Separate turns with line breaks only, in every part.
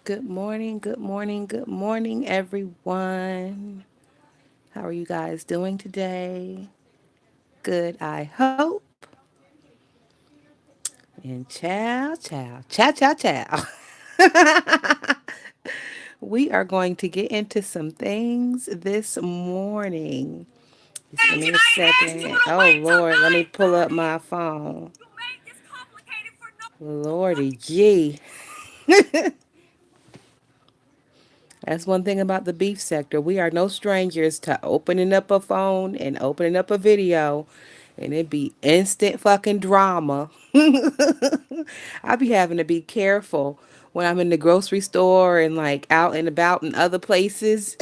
Good morning, good morning, good morning, everyone. How are you guys doing today? Good, I hope. And ciao, ciao, ciao, ciao, ciao. We are going to get into some things this morning. Just give me a second. Oh, Lord, let me pull up my phone. Lordy gee. That's one thing about the beef sector. We are no strangers to opening up a phone and opening up a video, and it be instant fucking drama. I be having to be careful when I'm in the grocery store and like out and about in other places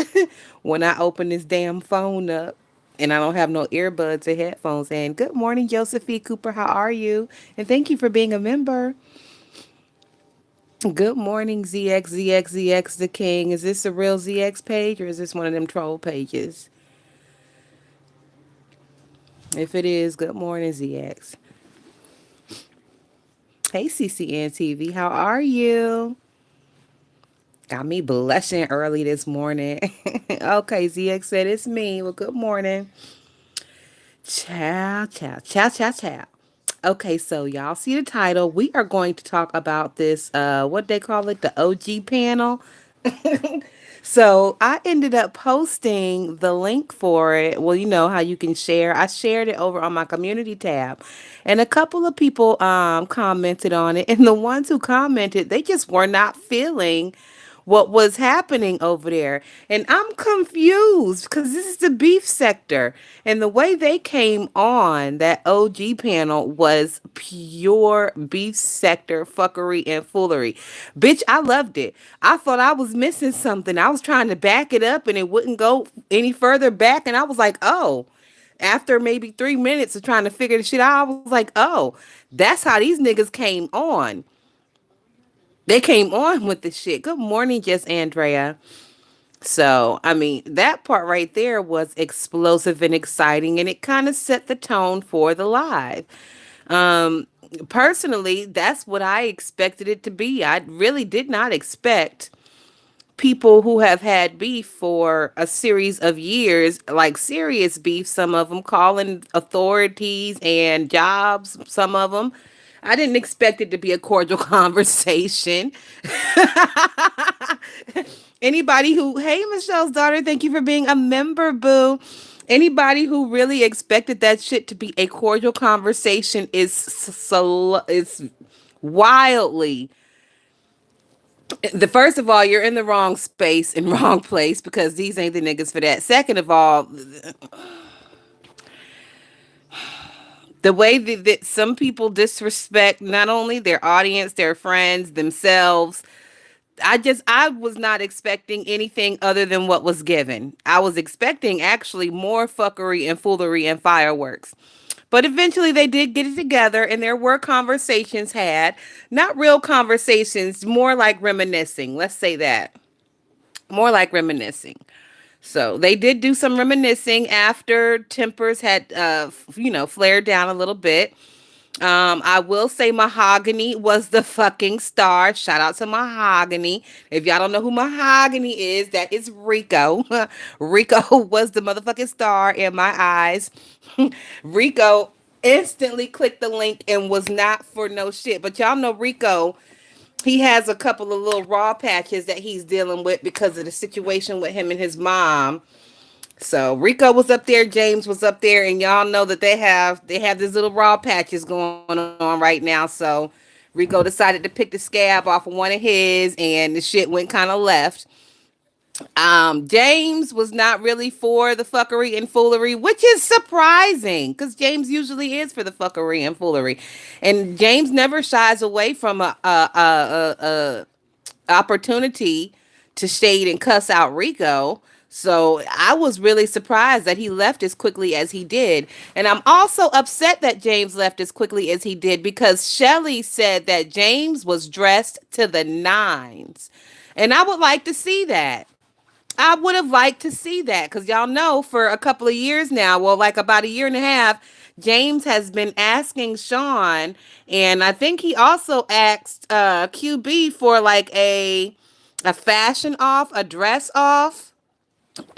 when I open this damn phone up and I don't have no earbuds or headphones in. Good morning, Josephine Cooper. How are you? And thank you for being a member. Good morning, ZX the King. Is this a real ZX page or is this one of them troll pages? If it is, good morning, ZX. Hey, CCN TV, how are you? Got me blushing early this morning. Okay, ZX said it's me. Well, good morning. Ciao, ciao, ciao, ciao, ciao. Okay, so y'all see the title. We are going to talk about this, what they call it, the OG panel. So I ended up posting the link for it. Well, you know how you can share. I shared it over on my community tab, and a couple of people commented on it. And the ones who commented, they just were not feeling what was happening over there. And I'm confused because this is the beef sector. And the way they came on that OG panel was pure beef sector fuckery and foolery. Bitch, I loved it. I thought I was missing something. I was trying to back it up and it wouldn't go any further back. And I was like, oh. After maybe 3 minutes of trying to figure the shit out, I was like, oh, that's how these niggas came on. They came on with the shit. Good morning, Just Andrea. So, I mean, that part right there was explosive and exciting, and it kind of set the tone for the live. Um, Personally, that's what I expected it to be. I really did not expect people who have had beef for a series of years, like serious beef, some of them calling authorities and jobs, some of them. I didn't expect it to be a cordial conversation. Anybody who, hey, Michelle's daughter, thank you for being a member, boo. Anybody who really expected that shit to be a cordial conversation is wildly the first of all, you're in the wrong space and wrong place because these ain't the niggas for that. Second of all, the way that some people disrespect not only their audience, their friends, themselves. I was not expecting anything other than what was given. I was expecting actually more fuckery and foolery and fireworks. But eventually they did get it together and there were conversations had. Not real conversations, more like reminiscing. Let's say that. More like reminiscing. So they did do some reminiscing after tempers had, flared down a little bit. I will say Mahogany was the fucking star. Shout out to Mahogany. If y'all don't know who Mahogany is, that is Rico. Rico was the motherfucking star in my eyes. Rico instantly clicked the link and was not for no shit. But y'all know Rico, he has a couple of little raw patches that he's dealing with because of the situation with him and his mom. So Rico was up there, James was up there, and y'all know that they have these little raw patches going on right now. So Rico decided to pick the scab off of one of his, and the shit went kind of left. James was not really for the fuckery and foolery, which is surprising because James usually is for the fuckery and foolery, and James never shies away from a opportunity to shade and cuss out Rico. So I was really surprised that he left as quickly as he did. And I'm also upset that James left as quickly as he did because Shelly said that James was dressed to the nines. And I would like to see that. I would have liked to see that because y'all know for a couple of years now, well, like about a year and a half, James has been asking Sean, and I think he also asked QB for like a fashion off, a dress off.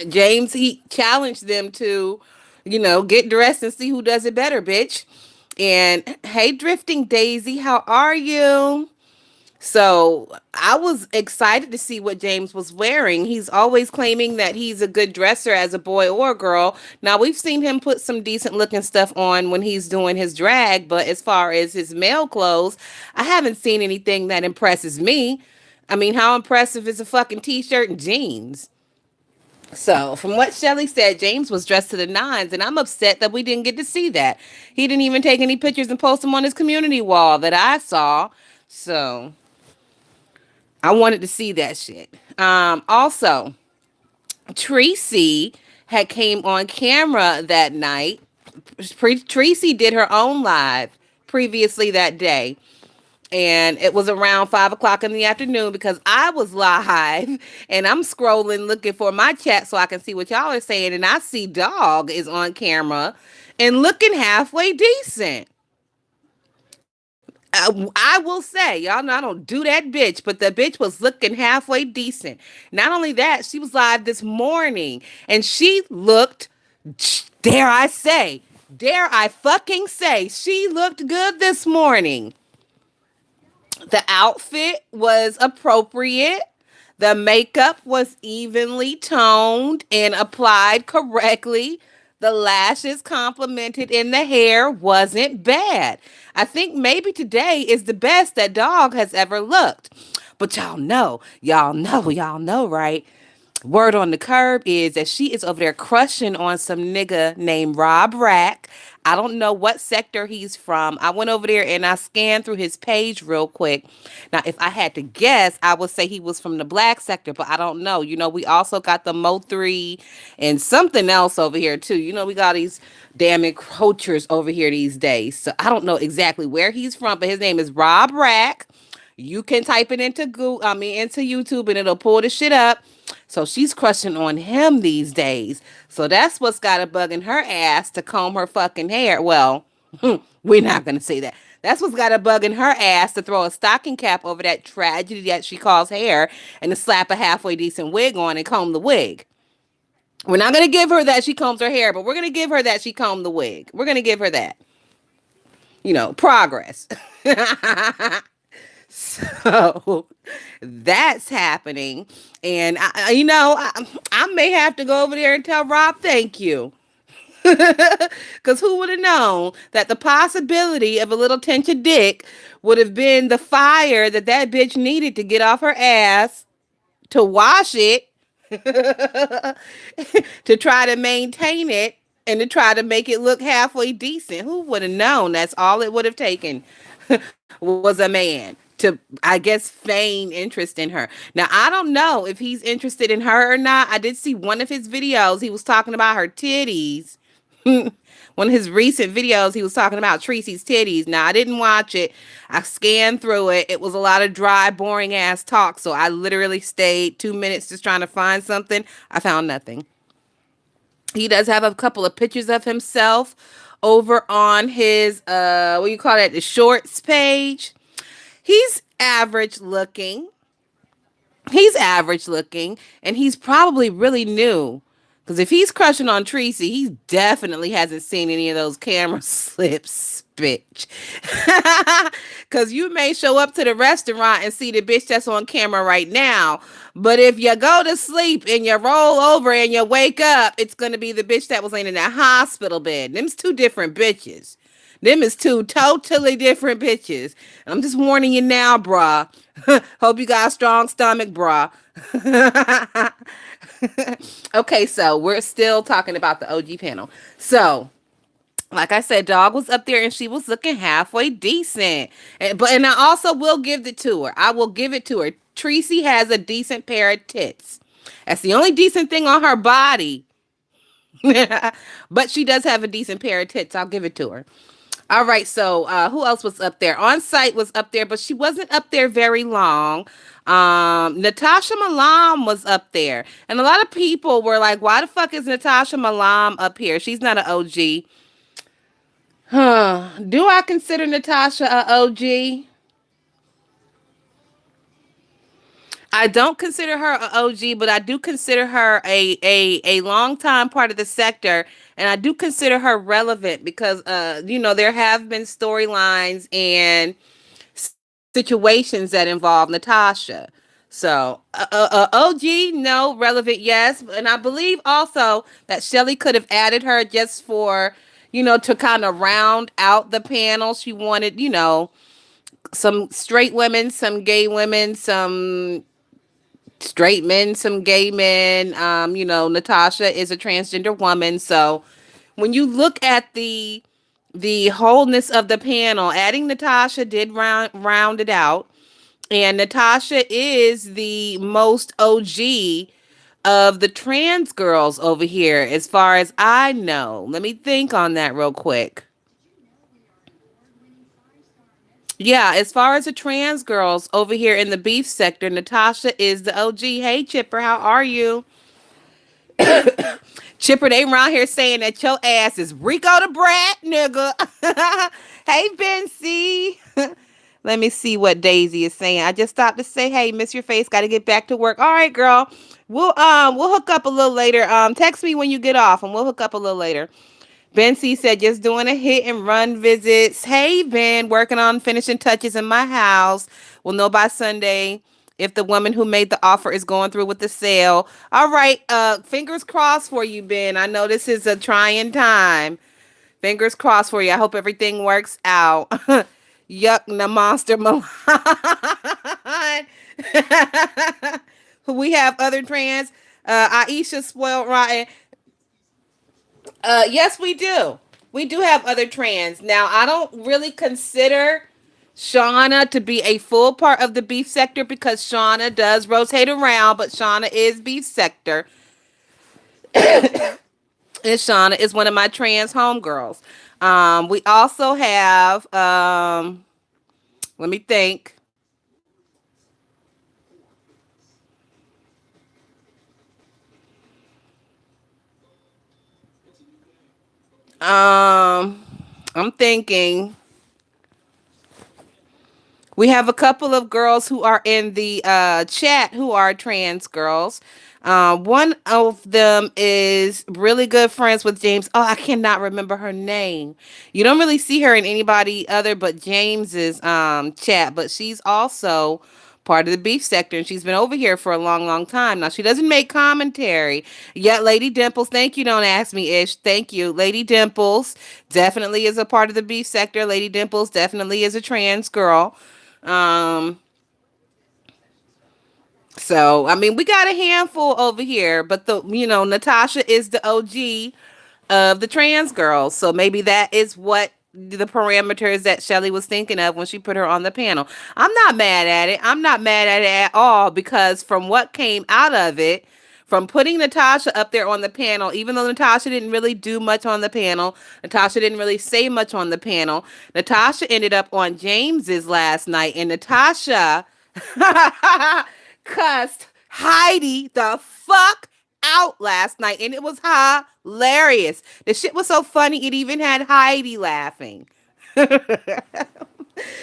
James, he challenged them to, get dressed and see who does it better, bitch. And hey, Drifting Daisy, how are you? So I was excited to see what James was wearing. He's always claiming that he's a good dresser as a boy or a girl. Now we've seen him put some decent looking stuff on when he's doing his drag, but as far as his male clothes, I haven't seen anything that impresses me. I mean, how impressive is a fucking t-shirt and jeans? So, from what Shelly said, James was dressed to the nines, and I'm upset that we didn't get to see that. He didn't even take any pictures and post them on his community wall that I saw. So, I wanted to see that shit. Also, Tracy had came on camera that night. Tracy did her own live previously that day, and it was around 5 o'clock in the afternoon because I was live and I'm scrolling looking for my chat so I can see what y'all are saying, and I see Dog is on camera and looking halfway decent. I will say, y'all know I don't do that bitch, but the bitch was looking halfway decent. Not only that, she was live this morning and she looked, dare I say, dare I fucking say, she looked good this morning. The outfit was appropriate. The makeup was evenly toned and applied correctly. The lashes complimented and the hair wasn't bad. I think maybe today is the best that Dog has ever looked. But y'all know, right? Word on the curb is that she is over there crushing on some nigga named Rob Rack. I don't know what sector he's from. I went over there and I scanned through his page real quick. Now, if I had to guess, I would say he was from the black sector, but I don't know. We also got the Mo3 and something else over here, too. We got these damn encroachers over here these days. So I don't know exactly where he's from, but his name is Rob Rack. You can type it into Google, into YouTube, and it'll pull the shit up. So she's crushing on him these days. So that's what's got a bug in her ass to comb her fucking hair. Well, we're not gonna say that. That's what's got a bug in her ass to throw a stocking cap over that tragedy that she calls hair and to slap a halfway decent wig on and comb the wig. We're not gonna give her that she combs her hair, but we're gonna give her that she combed the wig. We're gonna give her that. Progress. So that's happening. And I may have to go over there and tell Rob thank you. Because who would have known that the possibility of a little tension dick would have been the fire that bitch needed to get off her ass, to wash it, to try to maintain it, and to try to make it look halfway decent. Who would have known that's all it would have taken was a man to, I guess, feign interest in her. Now, I don't know if he's interested in her or not. I did see one of his videos. He was talking about her titties. One of his recent videos, he was talking about Tracy's titties. Now, I didn't watch it. I scanned through it. It was a lot of dry, boring ass talk. So I literally stayed 2 minutes just trying to find something. I found nothing. He does have a couple of pictures of himself over on his, what do you call that? The shorts page. He's average looking. He's average looking, and he's probably really new. Because if he's crushing on Tracy, he definitely hasn't seen any of those camera slips, bitch. Because you may show up to the restaurant and see the bitch that's on camera right now. But if you go to sleep and you roll over and you wake up, it's going to be the bitch that was laying in that hospital bed. Them's two different bitches. Them is two totally different bitches. I'm just warning you now, brah. Hope you got a strong stomach, brah. Okay, so we're still talking about the OG panel. So, like I said, Dog was up there and she was looking halfway decent. And I also will give it to her. I will give it to her. Tracy has a decent pair of tits. That's the only decent thing on her body. But she does have a decent pair of tits. I'll give it to her. All right, so who else was up there? On Site was up there, but she wasn't up there very long. Natasha Malam was up there, and a lot of people were like, "Why the fuck is Natasha Malam up here? She's not an OG." Huh? Do I consider Natasha a OG? I don't consider her an OG, but I do consider her a long time part of the sector, and I do consider her relevant because there have been storylines and situations that involve Natasha. So OG, no, relevant, yes, and I believe also that Shelly could have added her just for to kind of round out the panel. She wanted some straight women, some gay women, some straight men, some gay men. Natasha is a transgender woman. So when you look at the wholeness of the panel, adding Natasha did round it out. And Natasha is the most OG of the trans girls over here, as far as I know. Let me think on that real quick. Yeah, as far as the trans girls over here in the beef sector, Natasha is the OG. Hey, Chipper, how are you? Chipper, they around here saying that your ass is Rico the Brat, nigga. Hey, Ben C. Let me see what Daisy is saying. I just stopped to say, hey, miss your face, gotta get back to work. All right, girl. We'll hook up a little later. Text me when you get off and we'll hook up a little later. Ben C said, just doing a hit and run visits. Hey, Ben, working on finishing touches in my house. We'll know by Sunday if the woman who made the offer is going through with the sale. All right, fingers crossed for you, Ben. I know this is a trying time. Fingers crossed for you. I hope everything works out. Yuck, the monster Milan. We have other trans. Aisha spoiled rotten. Yes, we do. We do have other trans. Now, I don't really consider Shauna to be a full part of the beef sector because Shauna does rotate around, but Shauna is beef sector. And Shauna is one of my trans homegirls. We also have, let me think. I'm thinking we have a couple of girls who are in the chat who are trans girls. One of them is really good friends with James. Oh, I cannot remember her name. You don't really see her in anybody other but James's chat, but she's also part of the beef sector and she's been over here for a long, long time. Now, she doesn't make commentary. Yet, Lady Dimples, thank you. Don't ask me, Ish. Thank you. Lady Dimples definitely is a part of the beef sector. Lady Dimples definitely is a trans girl. Um, so I mean, we got a handful over here, but Natasha is the OG of the trans girls. So maybe that is what the parameters that Shelly was thinking of when she put her on the panel. I'm not mad at it. I'm not mad at it at all because from what came out of it, from putting Natasha up there on the panel, even though Natasha didn't really do much on the panel, Natasha didn't really say much on the panel. Natasha ended up on James's last night, and Natasha cussed Heidi the fuck out last night, and it was hilarious. The shit was so funny, it even had Heidi laughing.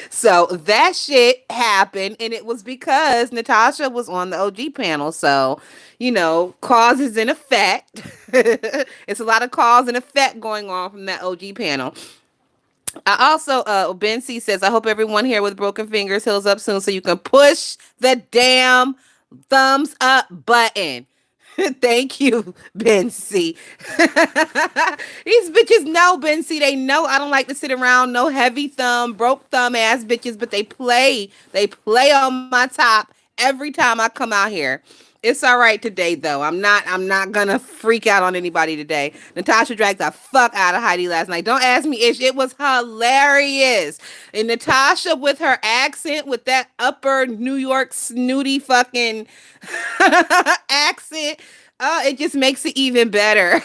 So that shit happened, and it was because Natasha was on the OG panel. So, causes and effect. It's a lot of cause and effect going on from that OG panel. I also, Ben C says, I hope everyone here with broken fingers heals up soon so you can push the damn thumbs up button. Thank you, Ben C. These bitches know, Ben C. They know I don't like to sit around no heavy thumb, broke thumb ass bitches, but they play. They play on my top every time I come out here. It's all right today though. I'm not gonna freak out on anybody today. Natasha dragged the fuck out of Heidi last night. Don't ask me, Ish. It was hilarious. And Natasha with her accent, with that upper New York snooty fucking accent, it just makes it even better.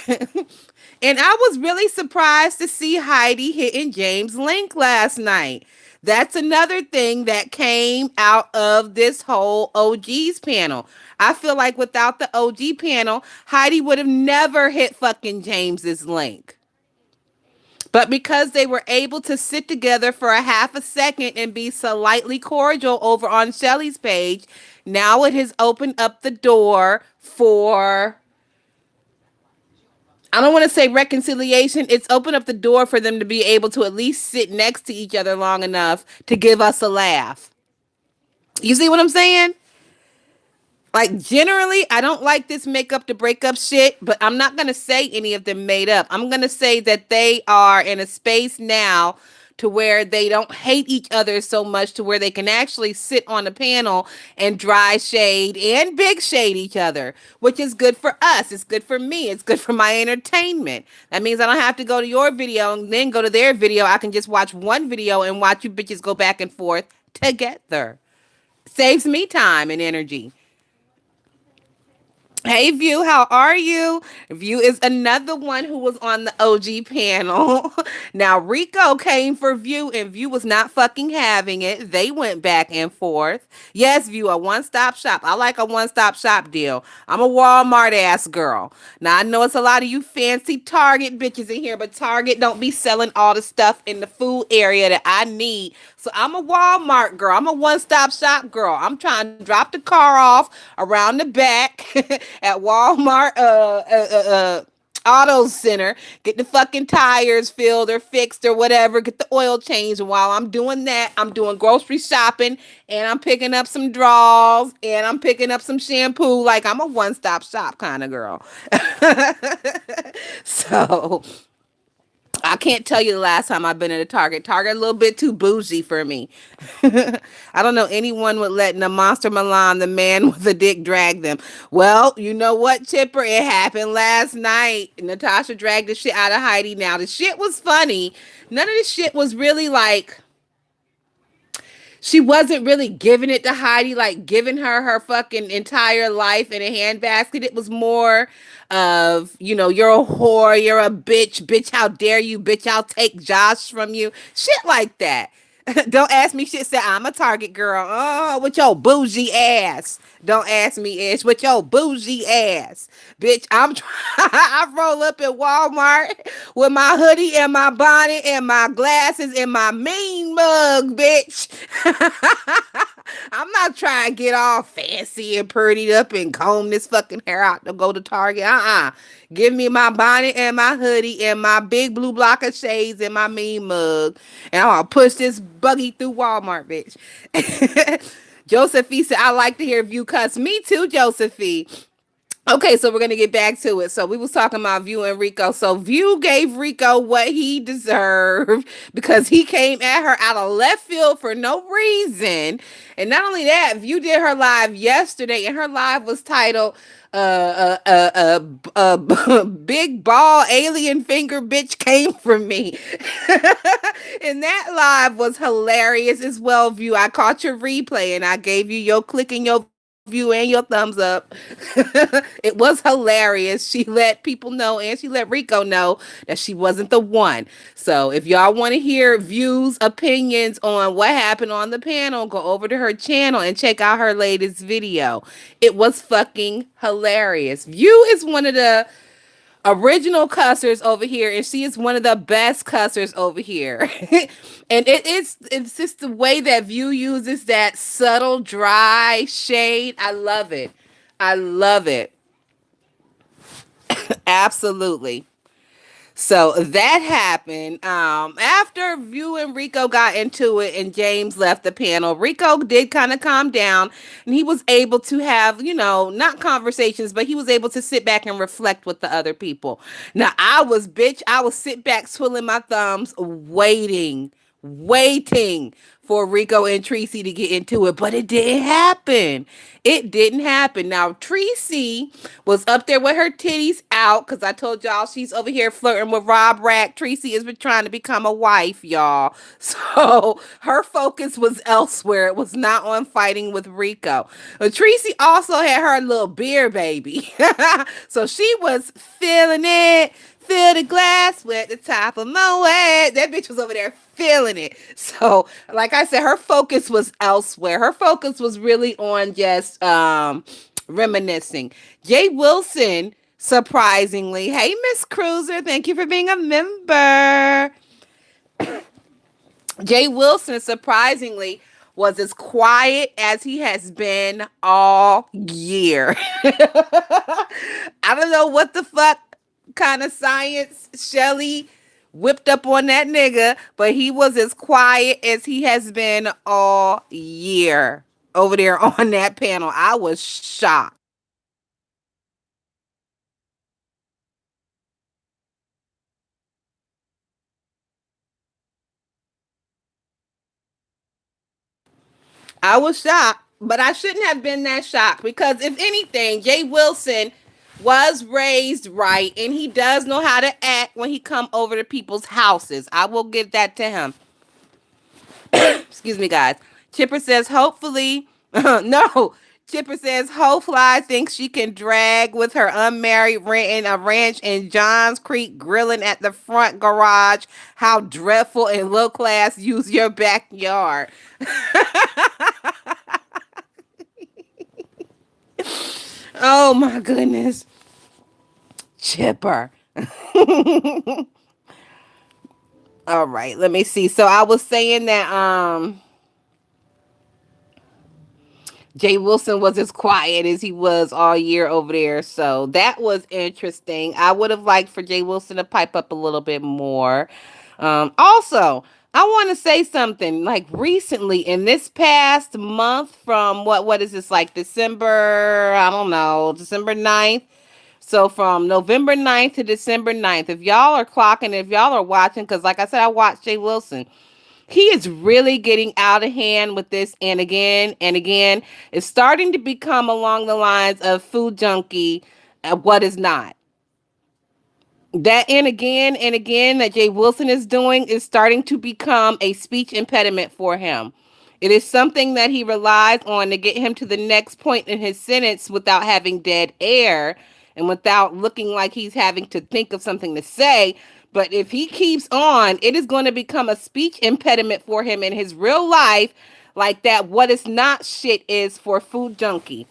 And I was really surprised to see Heidi hitting James Link last night. That's another thing that came out of this whole OG's panel. I feel like without the OG panel, Heidi would have never hit fucking James's link. But because they were able to sit together for a half a second and be slightly cordial over on Shelly's page, now it has opened up the door for, I don't want to say reconciliation. It's opened up the door for them to be able to at least sit next to each other long enough to give us a laugh. You see what I'm saying? Like, generally, I don't like this make up to break up shit, but I'm not going to say any of them made up. I'm going to say that they are in a space now to where they don't hate each other so much to where they can actually sit on a panel and dry shade and big shade each other, which is good for us. It's good for me. It's good for my entertainment. That means I don't have to go to your video and then go to their video. I can just watch one video and watch you bitches go back and forth together. Saves me time and energy. Hey, View, how are you? View is another one who was on the OG panel. Now, Rico came for View, and View was not fucking having it. They went back and forth. Yes, View, a one-stop shop. I like a one-stop shop deal. I'm a Walmart ass girl. Now, I know it's a lot of you fancy Target bitches in here, but Target don't be selling all the stuff in the food area that I need. So I'm a Walmart girl. I'm a one-stop shop girl. I'm trying to drop the car off around the back at Walmart auto center, get the fucking tires filled or fixed or whatever, get the oil changed. And while I'm doing that, I'm doing grocery shopping and I'm picking up some drawers and I'm picking up some shampoo. Like, I'm a one-stop shop kind of girl. So I can't tell you the last time I've been at a Target. Target a little bit too bougie for me. I don't know anyone would let the monster Milan, the man with the dick, drag them. Well, you know what, Chipper? It happened last night. Natasha dragged the shit out of Heidi. Now, the shit was funny. None of the shit was really like, she wasn't really giving it to Heidi, like giving her fucking entire life in a handbasket. It was more of, you're a whore, you're a bitch, how dare you, bitch, I'll take Josh from you. Shit like that. Don't ask me shit. Say I'm a Target girl. Oh, with your bougie ass. Don't ask me ish with your bougie ass, bitch. I roll up at Walmart with my hoodie and my bonnet and my glasses and my mean mug, bitch. I'm not trying to get all fancy and prettied up and comb this fucking hair out to go to Target. Give me my bonnet and my hoodie and my big blue block of shades and my mean mug. And I'm going to push this buggy through Walmart, bitch. Josephine said, I like to hear View cuss. Me too, Josephine. Okay, so we're going to get back to it. So we was talking about View and Rico. So View gave Rico what he deserved because he came at her out of left field for no reason. And not only that, View did her live yesterday, and her live was titled big ball alien finger bitch came from me. And that live was hilarious as well, View. I caught your replay and I gave you your click and your view and your thumbs up. It was hilarious. She let people know and she let Rico know that she wasn't the one. So if y'all want to hear View's opinions on what happened on the panel, go over to her channel and check out her latest video. It was fucking hilarious. View is one of the original cussers over here, and she is one of the best cussers over here. And it's just the way that View uses that subtle, dry shade. I love it. I love it. Absolutely. So that happened. After View and Rico got into it and James left the panel, Rico did kind of calm down and he was able to have, not conversations, but he was able to sit back and reflect with the other people. Now I was sit back twiddling my thumbs, waiting for Rico and Tracy to get into it, but it didn't happen. It didn't happen. Now, Tracy was up there with her titties out because I told y'all she's over here flirting with Rob Rack. Tracy has been trying to become a wife, y'all. So her focus was elsewhere. It was not on fighting with Rico. But Tracy also had her little beer baby. So she was feeling it. Fill the glass with the top of my wet. That bitch was over there feeling it. So, like I said, her focus was elsewhere. Her focus was really on just reminiscing. Jay Wilson, surprisingly, hey, Miss Cruiser, thank you for being a member. Jay Wilson, surprisingly, was as quiet as he has been all year. I don't know what the fuck kind of science Shelly whipped up on that nigga, but he was as quiet as he has been all year over there on that panel. I was shocked. I was shocked, but I shouldn't have been that shocked because if anything, Jay Wilson was raised right and he does know how to act when he come over to people's houses. I will give that to him. Excuse me, guys. Chipper says, hopefully, no. Chipper says, Hoefly thinks she can drag with her unmarried renting a ranch in Johns Creek, grilling at the front garage. How dreadful and low class use your backyard. Oh my goodness. Chipper. All right, let me see. So I was saying that Jay Wilson was as quiet as he was all year over there. So that was interesting. I would have liked for Jay Wilson to pipe up a little bit more. Also, I want to say something like recently in this past month from what is this like December, I don't know, December 9th. So from November 9th to December 9th, if y'all are clocking, if y'all are watching, because like I said, I watched Jay Wilson. He is really getting out of hand with this and again. It's starting to become along the lines of food junkie, what is not. That and again that Jay Wilson is doing is starting to become a speech impediment for him. It is something that he relies on to get him to the next point in his sentence without having dead air and without looking like he's having to think of something to say. But if he keeps on, it is going to become a speech impediment for him in his real life, like that what is not shit is for food junkie.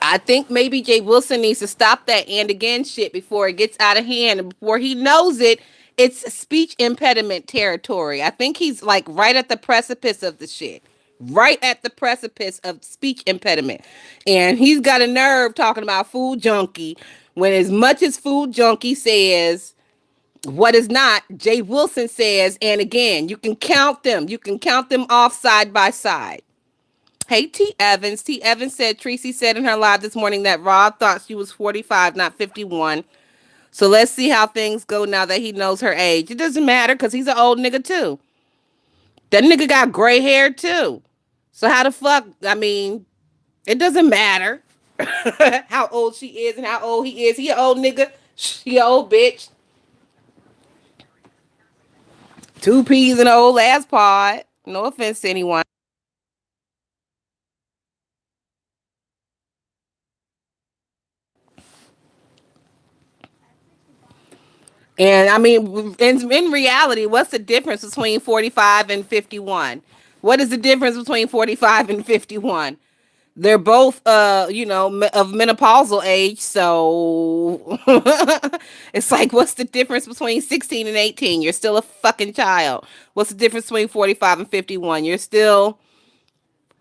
I think maybe Jay Wilson needs to stop that and again shit before it gets out of hand and before he knows it, it's speech impediment territory. I think he's like right at the precipice of the shit. Right at the precipice of speech impediment. And he's got a nerve talking about food junkie when as much as food junkie says what is not, Jay Wilson says, and again, you can count them. You can count them off side by side. Hey, T. Evans. T. Evans said Tracy said in her live this morning that Rob thought she was 45, not 51. So let's see how things go now that he knows her age. It doesn't matter because he's an old nigga too. That nigga got gray hair too. So how the fuck? I mean, it doesn't matter how old she is and how old he is. He an old nigga. She an old bitch. Two peas in an old ass pod. No offense to anyone. And I mean, in reality, what's the difference between 45 and 51? What is the difference between 45 and 51? They're both, of menopausal age. So it's like, what's the difference between 16 and 18? You're still a fucking child. What's the difference between 45 and 51? You're still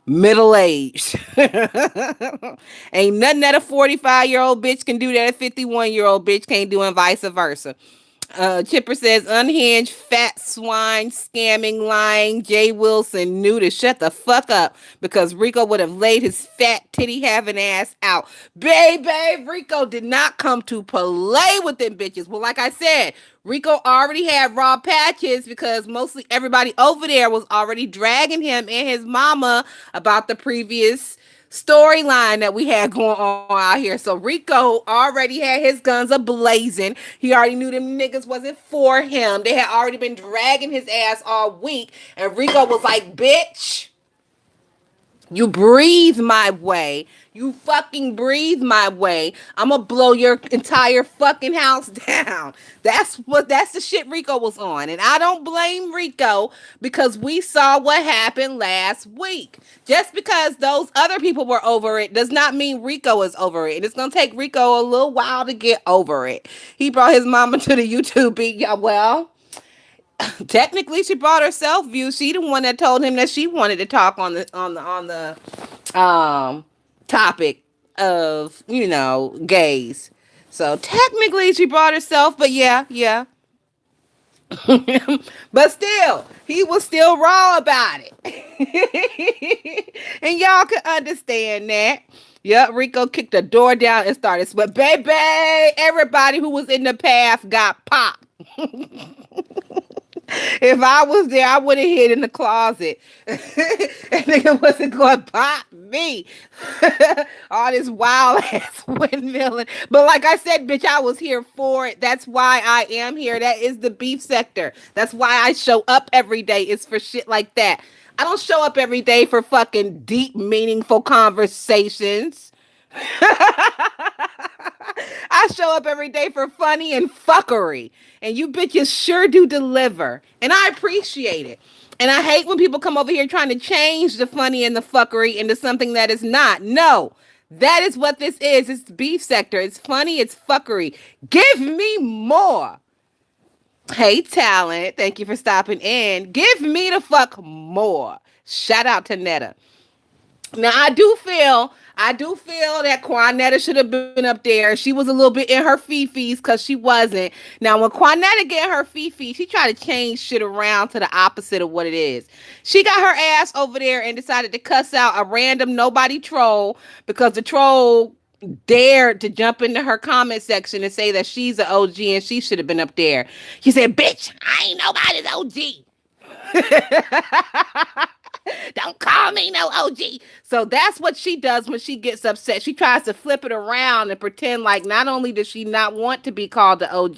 middle aged. Ain't nothing that a 45-year-old bitch can do that a 51-year-old bitch can't do, and vice versa. Chipper says, unhinged, fat swine, scamming, lying. Jay Wilson knew to shut the fuck up because Rico would have laid his fat titty having ass out. Baby, Rico did not come to play with them bitches. Well, like I said, Rico already had raw patches because mostly everybody over there was already dragging him and his mama about the previous storyline that we had going on out here. So Rico already had his guns a blazing. He already knew them niggas wasn't for him. They had already been dragging his ass all week. And Rico was like, bitch, you breathe my way. You fucking breathe my way. I'm gonna blow your entire fucking house down. That's the shit Rico was on. And I don't blame Rico because we saw what happened last week. Just because those other people were over it does not mean Rico is over it. And it's gonna take Rico a little while to get over it. He brought his mama to the YouTube beat. Yeah, well, Technically, she brought herself views. She the one that told him that she wanted to talk on the topic of gays. So technically, she brought herself. But yeah, yeah. But still, he was still raw about it. And y'all can understand that. Yep, Rico kicked the door down and started sweat. Baby, everybody who was in the path got popped. If I was there, I would have hid in the closet. And nigga wasn't going to pop me. All this wild ass windmilling. But like I said, bitch, I was here for it. That's why I am here. That is the beef sector. That's why I show up every day. It's for shit like that. I don't show up every day for fucking deep, meaningful conversations. I show up every day for funny and fuckery. And you bitches sure do deliver. And I appreciate it. And I hate when people come over here trying to change the funny and the fuckery into something that is not. No, that is what this is. It's the beef sector. It's funny. It's fuckery. Give me more. Hey, talent. Thank you for stopping in. Give me the fuck more. Shout out to Netta. Now I do feel that Quanetta should have been up there. She was a little bit in her fifis because she wasn't. Now when Quanetta get her fifi, she tried to change shit around to the opposite of what it is. She got her ass over there and decided to cuss out a random nobody troll because the troll dared to jump into her comment section and say that she's an OG and she should have been up there. She said, "Bitch, I ain't nobody's OG." Don't call me no OG. So that's what she does when she gets upset. She tries to flip it around and pretend like not only does she not want to be called the OG,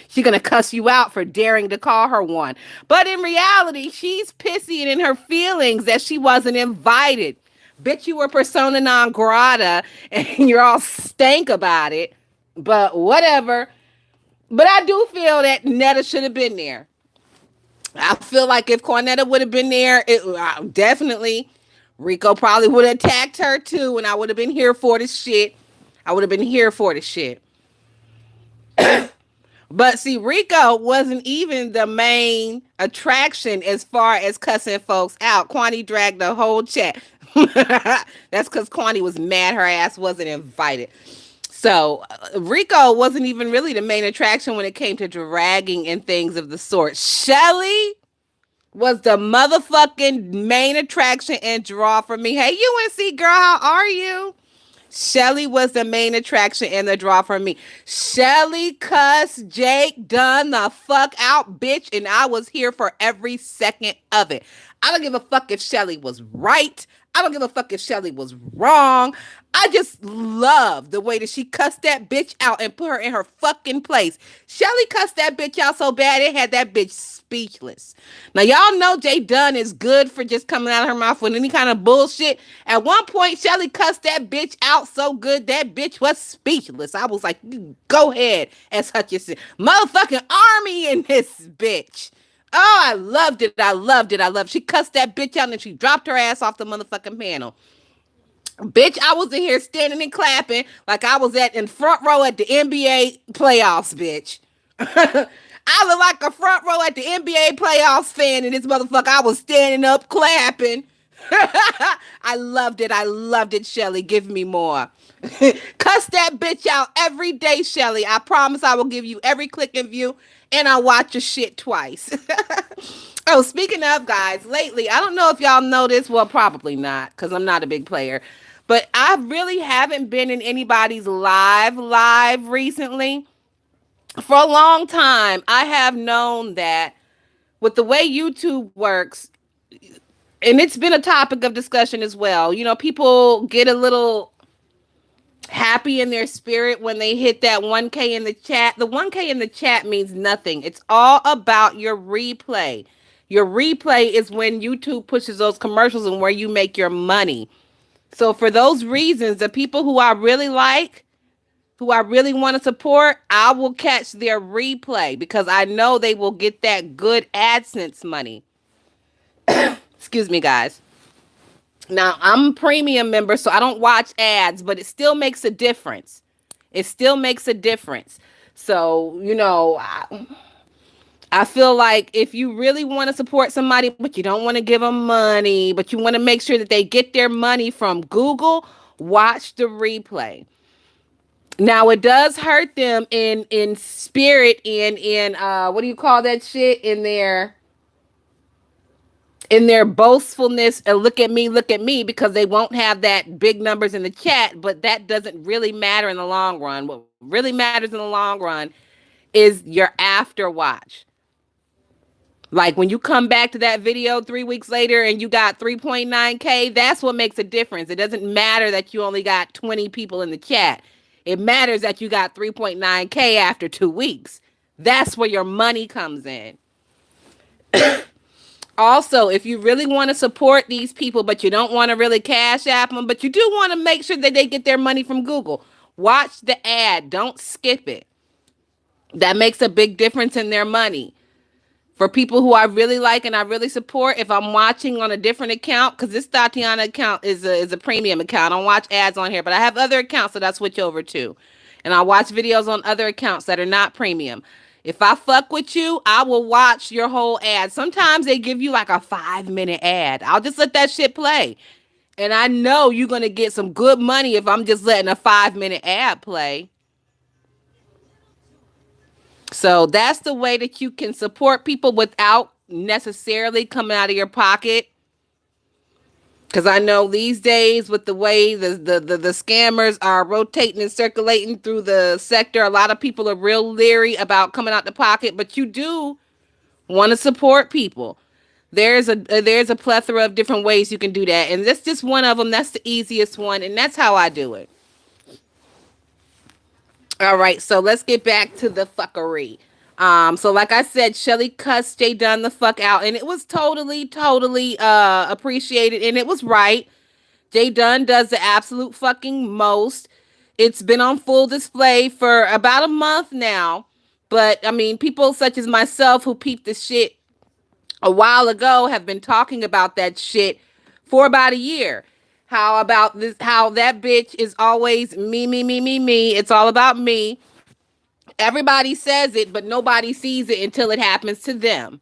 she's going to cuss you out for daring to call her one. But in reality, she's pissy and in her feelings that she wasn't invited. Bitch, you were persona non grata and you're all stank about it. But whatever. But I do feel that Netta should have been there. I feel like if Cornetta would have been there, definitely Rico probably would have attacked her too, and I would have been here for this shit. I would have been here for this shit. But see, Rico wasn't even the main attraction as far as cussing folks out. Kwani dragged the whole chat. That's because Kwani was mad her ass wasn't invited. So Rico wasn't even really the main attraction when it came to dragging and things of the sort. Shelly was the motherfucking main attraction and draw for me. Hey, UNC girl, how are you? Shelly was the main attraction and the draw for me. Shelly cussed Jake Dunn the fuck out, bitch, and I was here for every second of it. I don't give a fuck if Shelly was right. I don't give a fuck if Shelly was wrong. I just love the way that she cussed that bitch out and put her in her fucking place. Shelly cussed that bitch out so bad it had that bitch speechless. Now y'all know Jay Dunn is good for just coming out of her mouth with any kind of bullshit. At one point, Shelly cussed that bitch out so good that bitch was speechless. I was like, go ahead and such your shit. Motherfucking army in this bitch. Oh, I loved it. I loved it. I loved it. She cussed that bitch out and she dropped her ass off the motherfucking panel. Bitch, I was in here standing and clapping like I was in front row at the NBA playoffs, bitch. I look like a front row at the NBA playoffs fan in this motherfucker. I was standing up clapping. I loved it. I loved it, Shelly. Give me more. Cuss that bitch out every day, Shelly. I promise I will give you every click and view, and I'll watch your shit twice. Oh, speaking of, guys, lately, I don't know if y'all know this. Well, probably not, because I'm not a big player. But I really haven't been in anybody's live recently. For a long time, I have known that with the way YouTube works, and it's been a topic of discussion as well. People get a little happy in their spirit when they hit that 1K in the chat. The 1K in the chat means nothing. It's all about your replay. Your replay is when YouTube pushes those commercials and where you make your money. So for those reasons, the people who I really like, who I really want to support, I will catch their replay because I know they will get that good AdSense money. Excuse me, guys. Now, I'm a premium member, so I don't watch ads, but it still makes a difference. It still makes a difference. So, I feel like if you really want to support somebody, but you don't want to give them money, but you want to make sure that they get their money from Google, watch the replay. Now it does hurt them in spirit, in what do you call that shit, in their boastfulness and look at me, because they won't have that big numbers in the chat, but that doesn't really matter in the long run. What really matters in the long run is your after watch. Like when you come back to that video 3 weeks later and you got 3.9K, that's what makes a difference. It doesn't matter that you only got 20 people in the chat. It matters that you got 3.9K after 2 weeks. That's where your money comes in. Also, if you really want to support these people, but you don't want to really cash app them, but you do want to make sure that they get their money from Google, watch the ad. Don't skip it. That makes a big difference in their money. For people who I really like and I really support, if I'm watching on a different account, because this Tatiana account is a premium account. I don't watch ads on here, but I have other accounts that I switch over to. And I watch videos on other accounts that are not premium. If I fuck with you, I will watch your whole ad. Sometimes they give you like a 5-minute ad. I'll just let that shit play. And I know you're going to get some good money if I'm just letting a 5-minute ad play. So that's the way that you can support people without necessarily coming out of your pocket. Because I know these days, with the way the scammers are rotating and circulating through the sector, a lot of people are real leery about coming out the pocket. But you do want to support people. There's a plethora of different ways you can do that, and that's just one of them. That's the easiest one, and that's how I do it. All right, so let's get back to the fuckery. So like I said, Shelly cussed Jay Dunn the fuck out, and it was totally appreciated, and it was right. Jay Dunn does the absolute fucking most. It's been on full display for about a month now. But I mean, people such as myself who peeped the shit a while ago have been talking about that shit for about a year. How about this? How that bitch is always me. It's all about me. Everybody says it, but nobody sees it until it happens to them.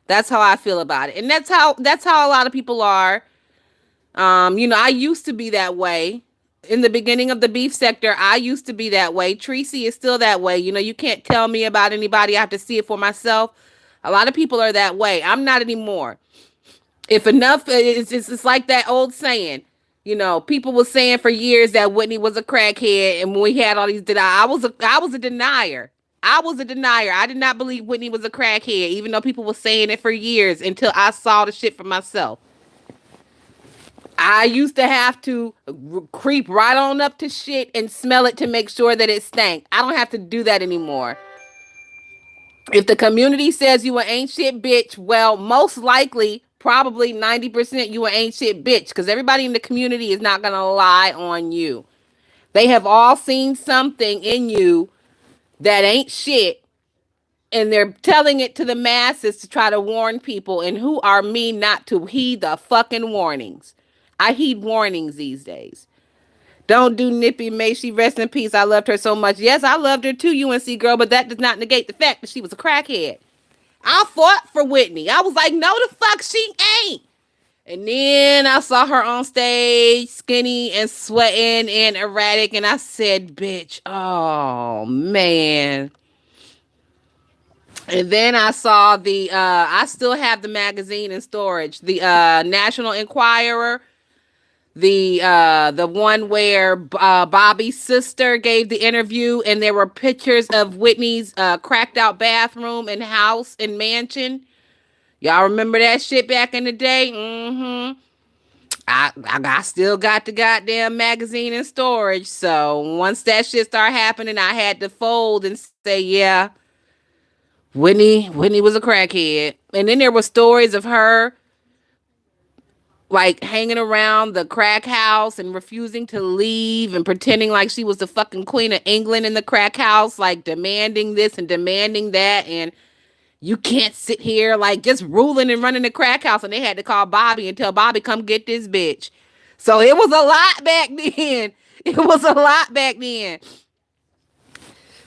That's how I feel about it. And that's how a lot of people are. I used to be that way. In the beginning of the beef sector, I used to be that way. Tracy is still that way. You can't tell me about anybody. I have to see it for myself. A lot of people are that way. I'm not anymore. If enough, it's like that old saying. People were saying for years that Whitney was a crackhead, and when we had all these I was a denier. I was a denier. I did not believe Whitney was a crackhead, even though people were saying it for years until I saw the shit for myself. I used to have to creep right on up to shit and smell it to make sure that it stank. I don't have to do that anymore. If the community says you an ain't shit bitch, well, most likely, probably 90% you an ain't shit bitch, because everybody in the community is not going to lie on you. They have all seen something in you that ain't shit, and they're telling it to the masses to try to warn people, and who are me not to heed the fucking warnings? I heed warnings these days. Don't do Nippy May. She rest in peace. I loved her so much. Yes, I loved her too, UNC girl, but that does not negate the fact that she was a crackhead. I fought for Whitney. I was like, no, the fuck she ain't. And then I saw her on stage, skinny and sweating and erratic, and I said, bitch, oh, man. And then I saw I still have the magazine in storage, the National Enquirer, the one where Bobby's sister gave the interview, and there were pictures of Whitney's cracked out bathroom and house and mansion. Y'all remember that shit back in the day? Mm-hmm. I still got the goddamn magazine in storage. So once that shit started happening, I had to fold and say, yeah, Whitney was a crackhead. And then there were stories of her like hanging around the crack house and refusing to leave and pretending like she was the fucking Queen of England in the crack house, like demanding this and demanding that. And you can't sit here like just ruling and running the crack house. And they had to call Bobby and tell Bobby, come get this bitch. So it was a lot back then. It was a lot back then.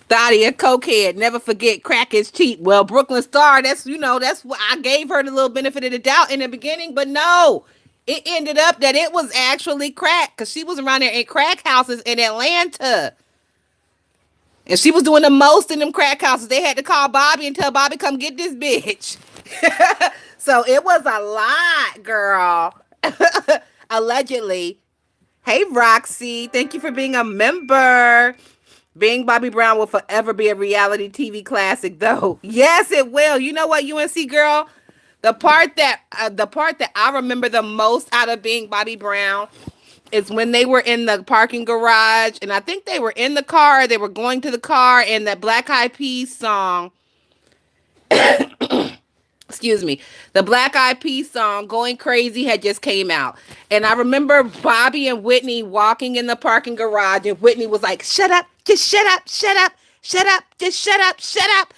Thotty, a cokehead. Never forget, crack is cheap. Well, Brooklyn Star, that's what I gave her the little benefit of the doubt in the beginning, but no. It ended up that it was actually crack because she was around there in crack houses in Atlanta. And she was doing the most in them crack houses. They had to call Bobby and tell Bobby, come get this bitch. So it was a lot, girl. Allegedly. Hey, Roxy. Thank you for being a member. Being Bobby Brown will forever be a reality TV classic, though. Yes, it will. You know what, UNC girl? The part that I remember the most out of Being Bobby Brown is when they were in the parking garage, and I think they were in the car. They were going to the car, and that Black Eyed Peas song. Excuse me, the Black Eyed Peas song "Going Crazy" had just came out, and I remember Bobby and Whitney walking in the parking garage, and Whitney was like, "Shut up, just shut up, shut up, shut up, just shut up, shut up."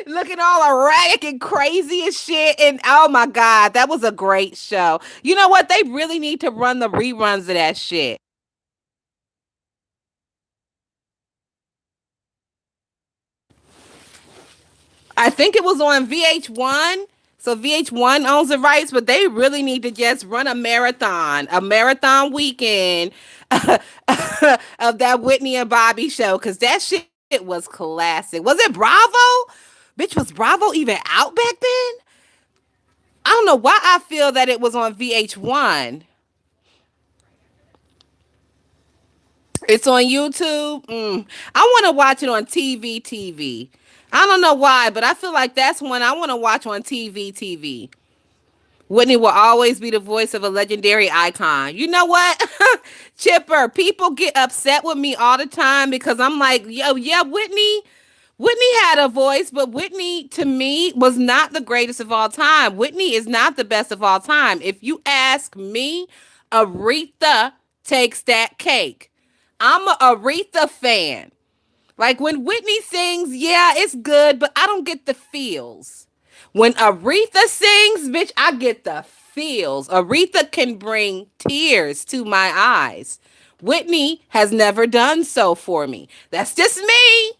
Looking all erratic and crazy and shit, and oh my god, that was a great show. You know what? They really need to run the reruns of that shit. I think it was on VH1. So VH1 owns the rights, but they really need to just run a marathon weekend of that Whitney and Bobby show, because that shit was classic. Was it Bravo? Bitch, was Bravo even out back then? I don't know why I feel that it was on VH1. It's on YouTube. I want to watch it on TV. I don't know why, but I feel like that's one I want to watch on TV. Whitney will always be the voice of a legendary icon. You know what? Chipper, people get upset with me all the time because I'm like, yo, yeah, Whitney had a voice, but Whitney to me was not the greatest of all time. Whitney is not the best of all time. If you ask me, Aretha takes that cake. I'm a Aretha fan. Like when Whitney sings, yeah, it's good, but I don't get the feels. When Aretha sings, bitch, I get the feels. Aretha can bring tears to my eyes. Whitney has never done so for me. That's just me.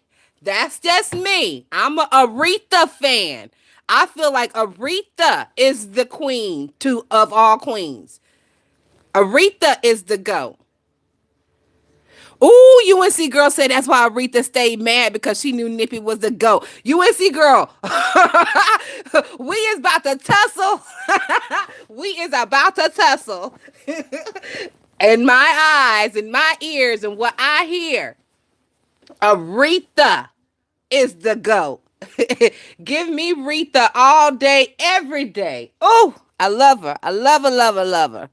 That's just me. I'm a Aretha fan. I feel like Aretha is the queen to of all queens. Aretha is the go. Ooh, UNC girl said that's why Aretha stayed mad because she knew Nippy was the GOAT. UNC girl, we is about to tussle. We is about to tussle. In my eyes, in my ears, and what I hear, Aretha is the GOAT. Give me Aretha all day, every day. Oh, I love her. I love her.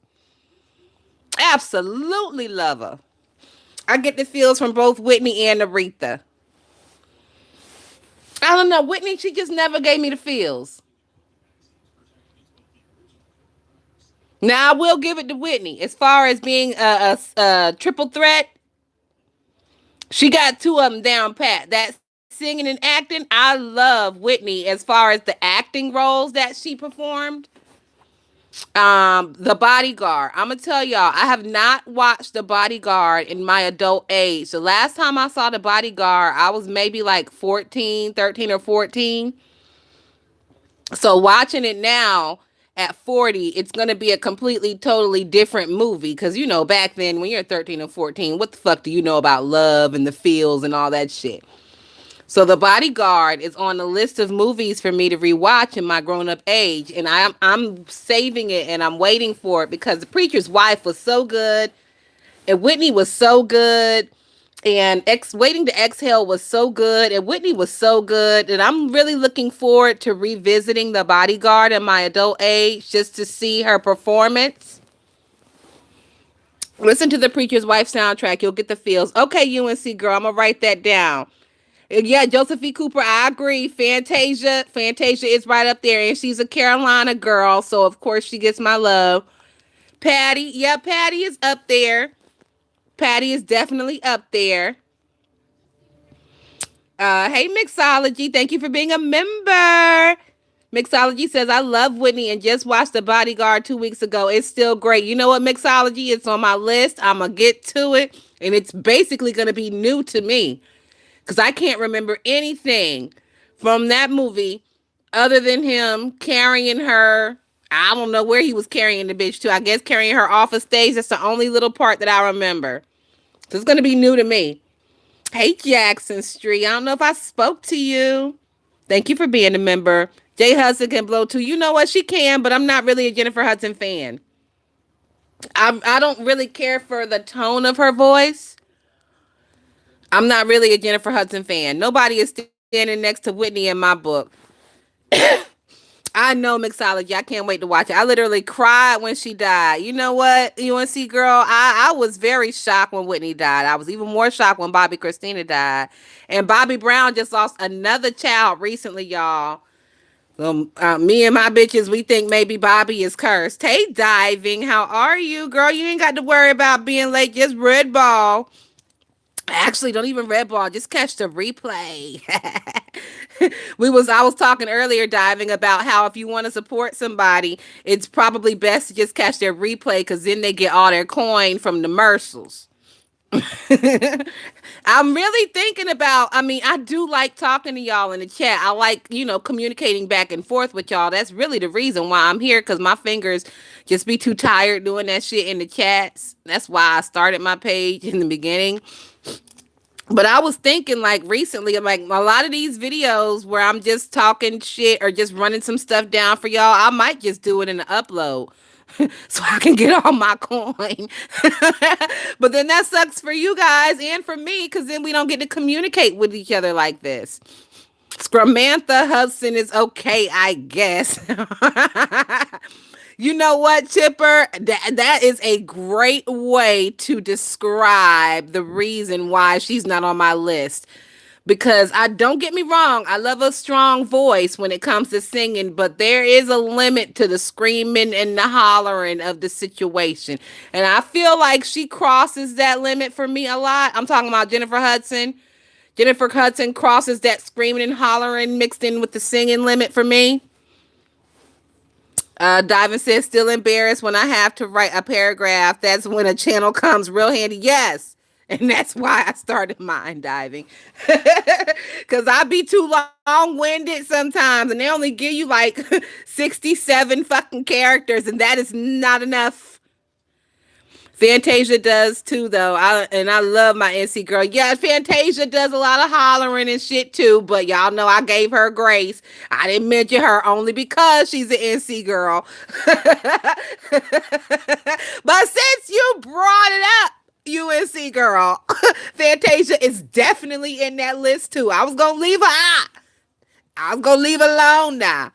Absolutely love her. I get the feels from both Whitney and Aretha. I don't know. Whitney, she just never gave me the feels. Now, I will give it to Whitney. As far as being a triple threat, she got two of them down pat. That singing and acting, I love Whitney as far as the acting roles that she performed. The Bodyguard. I'm gonna tell y'all, I have not watched The Bodyguard in my adult age. The last time I saw The Bodyguard, I was maybe like 14, 13 or 14. So watching it now at 40, it's gonna be a completely, totally different movie. Cause back then when you're 13 or 14, what the fuck do you know about love and the feels and all that shit? So The Bodyguard is on the list of movies for me to rewatch in my grown up age, and I'm saving it and I'm waiting for it because The Preacher's Wife was so good, and Whitney was so good, and Waiting to Exhale was so good, and Whitney was so good, and I'm really looking forward to revisiting The Bodyguard in my adult age just to see her performance. Listen to The Preacher's Wife soundtrack, you'll get the feels. Okay, UNC girl, I'm gonna write that down. Yeah, Joseph E. Cooper, I agree. Fantasia is right up there, and she's a Carolina girl, so of course she gets my love. Patty, yeah, Patty is up there. Patty is definitely up there. Hey, Mixology, thank you for being a member. Mixology says, I love Whitney and just watched The Bodyguard 2 weeks ago. It's still great. You know what, Mixology? It's on my list. I'm going to get to it. And it's basically going to be new to me because I can't remember anything from that movie other than him carrying her. I don't know where he was carrying the bitch to. I guess carrying her off a stage. That's the only little part that I remember. So it's going to be new to me. Hey, Jackson Street. I don't know if I spoke to you. Thank you for being a member. Jay Hudson can blow too. You know what? She can, but I'm not really a Jennifer Hudson fan. I don't really care for the tone of her voice. I'm not really a Jennifer Hudson fan. Nobody is standing next to Whitney in my book. I know Mixology. I can't wait to watch it. I literally cried when she died. You know what, UNC girl? I was very shocked when Whitney died. I was even more shocked when Bobby Christina died. And Bobby Brown just lost another child recently, y'all. Me and my bitches, we think maybe Bobby is cursed. Hey, Diving, how are you, girl? You ain't got to worry about being late. Just red ball. Actually, don't even red ball. Just catch the replay. I was talking earlier, Diving, about how if you want to support somebody, it's probably best to just catch their replay because then they get all their coin from the commercials. I'm really thinking about, I mean, I do like talking to y'all in the chat. I like, communicating back and forth with y'all. That's really the reason why I'm here because my fingers just be too tired doing that shit in the chats. That's why I started my page in the beginning. But I was thinking like recently, like a lot of these videos where I'm just talking shit or just running some stuff down for y'all, I might just do it in the upload so I can get all my coin. But then that sucks for you guys and for me because then we don't get to communicate with each other like this. Scramantha Hudson is okay, I guess. You know what, Chipper? That is a great way to describe the reason why she's not on my list. Because I don't get me wrong, I love a strong voice when it comes to singing, but there is a limit to the screaming and the hollering of the situation. And I feel like she crosses that limit for me a lot. I'm talking about Jennifer Hudson. Jennifer Hudson crosses that screaming and hollering mixed in with the singing limit for me. Diving says, still embarrassed when I have to write a paragraph. That's when a channel comes real handy. Yes. And that's why I started mine, Diving. Because I be too long-winded sometimes. And they only give you like 67 fucking characters. And that is not enough. Fantasia does too, though. I love my NC girl. Yeah, Fantasia does a lot of hollering and shit too, but y'all know I gave her grace. I didn't mention her only because she's an NC girl. But since you brought it up, UNC girl, Fantasia is definitely in that list too. I was gonna leave her out. I was gonna leave her alone now.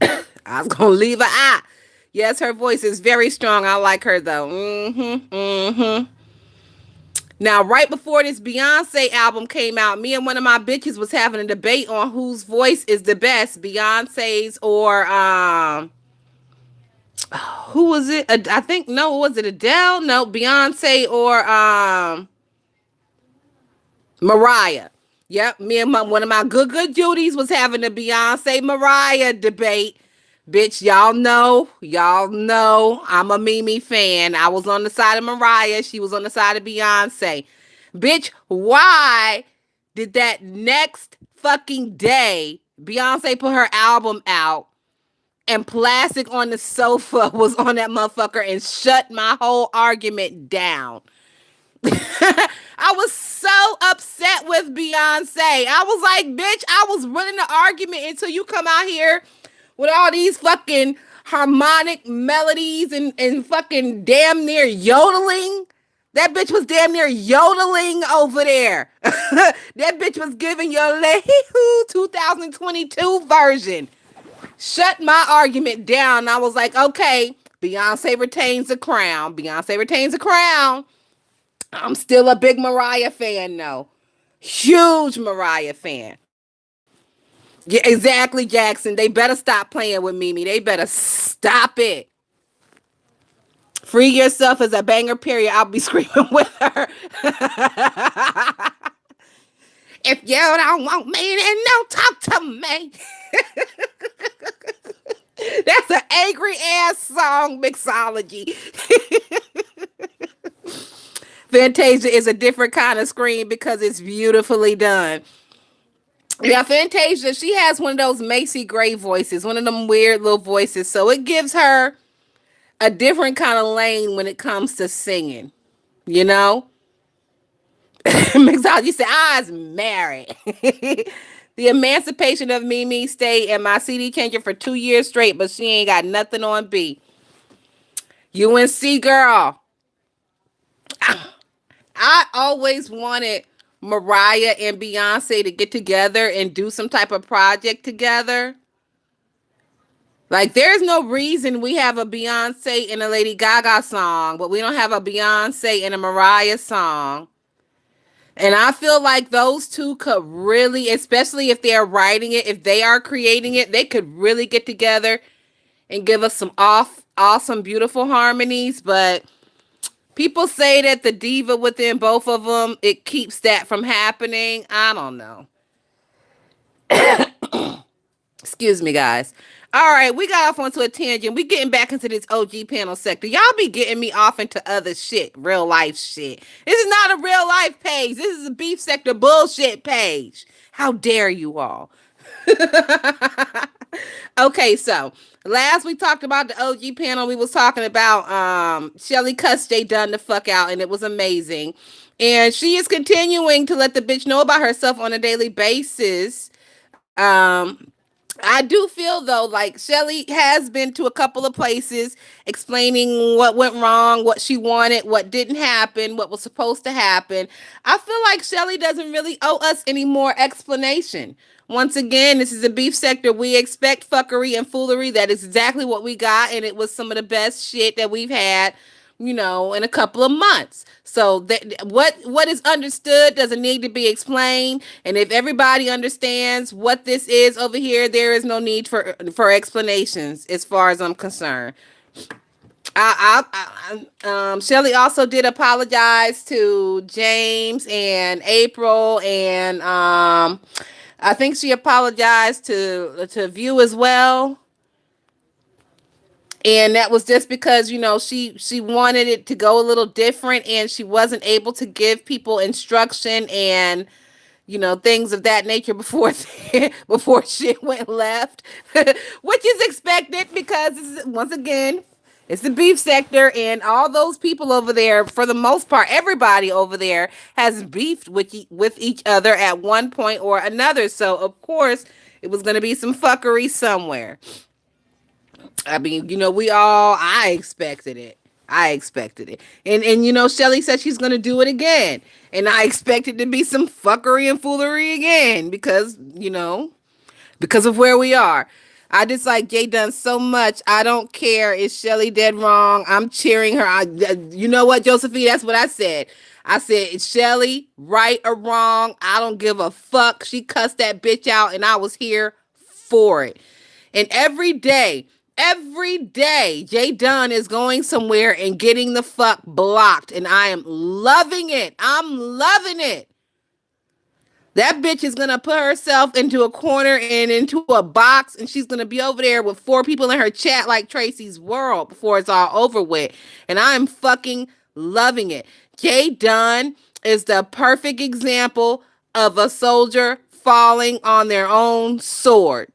I was gonna leave her out. Yes, her voice is very strong. I like her though. Now, right before this Beyonce album came out, me and one of my bitches was having a debate on whose voice is the best, Beyonce's or who was it? I think no, was it Adele? No, Beyonce or Mariah. Yep, me and one of my good Judies was having a Beyonce Mariah debate. Bitch, y'all know I'm a Mimi fan. I was on the side of Mariah. She was on the side of Beyonce. Bitch, why did that next fucking day Beyonce put her album out and Plastic on the Sofa was on that motherfucker and shut my whole argument down? I was so upset with Beyonce. I was like, bitch, I was running the argument until you come out here with all these fucking harmonic melodies and fucking damn near yodeling. That bitch was damn near yodeling over there. That bitch was giving your Lehu 2022 version. Shut my argument down. I was like, okay, Beyonce retains the crown. Beyonce retains the crown. I'm still a big Mariah fan, though. Huge Mariah fan. Yeah, exactly, Jackson. They better stop playing with Mimi. They better stop it. Free Yourself is a banger, period. I'll be screaming with her. If you don't want me, then don't talk to me. That's an angry ass song mixology. Fantasia is a different kind of scream because it's beautifully done. Yeah, Fantasia, she has one of those Macy Gray voices, one of them weird little voices. So it gives her a different kind of lane when it comes to singing. You know? Mixology said, I was married. The emancipation of Mimi stayed in my CD changer for 2 years straight, but she ain't got nothing on B. UNC girl. I always wanted Mariah and Beyonce to get together and do some type of project together. Like, there's no reason we have a Beyonce and a Lady Gaga song, but we don't have a Beyonce and a Mariah song. And I feel like those two could really, especially if they're writing it, if they are creating it, they could really get together and give us some awesome, beautiful harmonies. But people say that the diva within both of them, it keeps that from happening. I don't know. Excuse me, guys. All right, we got off onto a tangent. We getting back into this OG panel sector. Y'all be getting me off into other shit, real life shit. This is not a real life page. This is a beef sector bullshit page. How dare you all? Okay, so last we talked about the OG panel, we was talking about Shelly cussed Jay Dunn the fuck out, and it was amazing. And she is continuing to let the bitch know about herself on a daily basis. I do feel though like Shelly has been to a couple of places explaining what went wrong, what she wanted, what didn't happen, what was supposed to happen. I feel like Shelly doesn't really owe us any more explanation. Once again, this is a beef sector. We expect fuckery and foolery. That is exactly what we got, and it was some of the best shit that we've had, in a couple of months. So that what is understood doesn't need to be explained. And if everybody understands what this is over here, there is no need for explanations as far as I'm concerned. Shelly also did apologize to James and April, and I think she apologized to View as well. And that was just because, she wanted it to go a little different, and she wasn't able to give people instruction and, things of that nature before before shit went left, which is expected because once again, it's the beef sector, and all those people over there, for the most part, everybody over there has beefed with each other at one point or another. So of course it was going to be some fuckery somewhere. I mean, I expected it. I expected it. And Shelly said she's going to do it again. And I expected to be some fuckery and foolery again because of where we are. I dislike Jay Dunn so much. I don't care. Is Shelly dead wrong? I'm cheering her. You know what, Josephine? That's what I said. I said, is Shelly right or wrong? I don't give a fuck. She cussed that bitch out, and I was here for it. And every day, Jay Dunn is going somewhere and getting the fuck blocked. And I am loving it. I'm loving it. That bitch is going to put herself into a corner and into a box, and she's going to be over there with 4 people in her chat like Tracy's World before it's all over with. And I'm fucking loving it. Jay Dunn is the perfect example of a soldier falling on their own sword.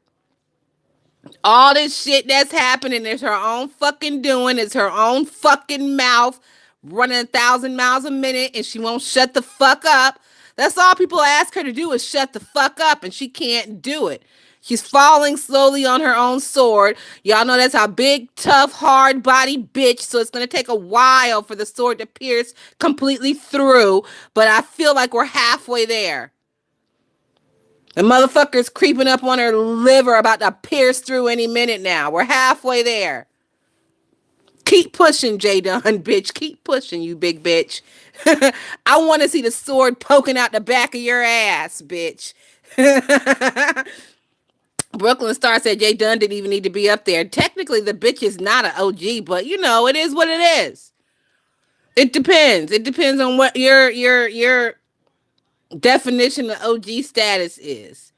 All this shit that's happening is her own fucking doing. It's her own fucking mouth running 1,000 miles a minute, and she won't shut the fuck up. That's all people ask her to do is shut the fuck up, and she can't do it. She's falling slowly on her own sword. Y'all know that's a big, tough, hard body bitch, so it's going to take a while for the sword to pierce completely through, but I feel like we're halfway there. The motherfucker's creeping up on her liver, about to pierce through any minute now. We're halfway there. Keep pushing, Jay Dunn, bitch. Keep pushing, you big bitch. I want to see the sword poking out the back of your ass, bitch. Brooklyn Star said Jay Dunn didn't even need to be up there. Technically, the bitch is not an OG, but it is what it is. It depends. It depends on what your Definition of OG status is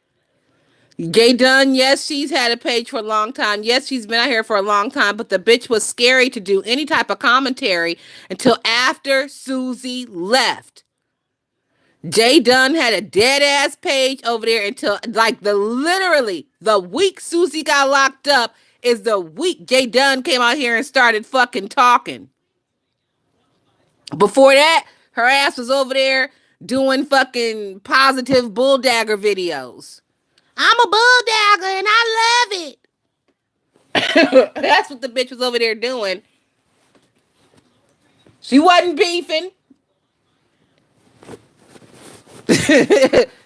Gay Dunn. Yes, she's had a page for a long time. Yes, she's been out here for a long time, but the bitch was scary to do any type of commentary until after Susie left. Jay Dunn had a dead ass page over there until like the literally the week Susie got locked up is the week Jay Dunn came out here and started fucking talking. Before that, her ass was over there doing fucking positive bull dagger videos. I'm a bull dagger and I love it. That's what the bitch was over there doing. She wasn't beefing.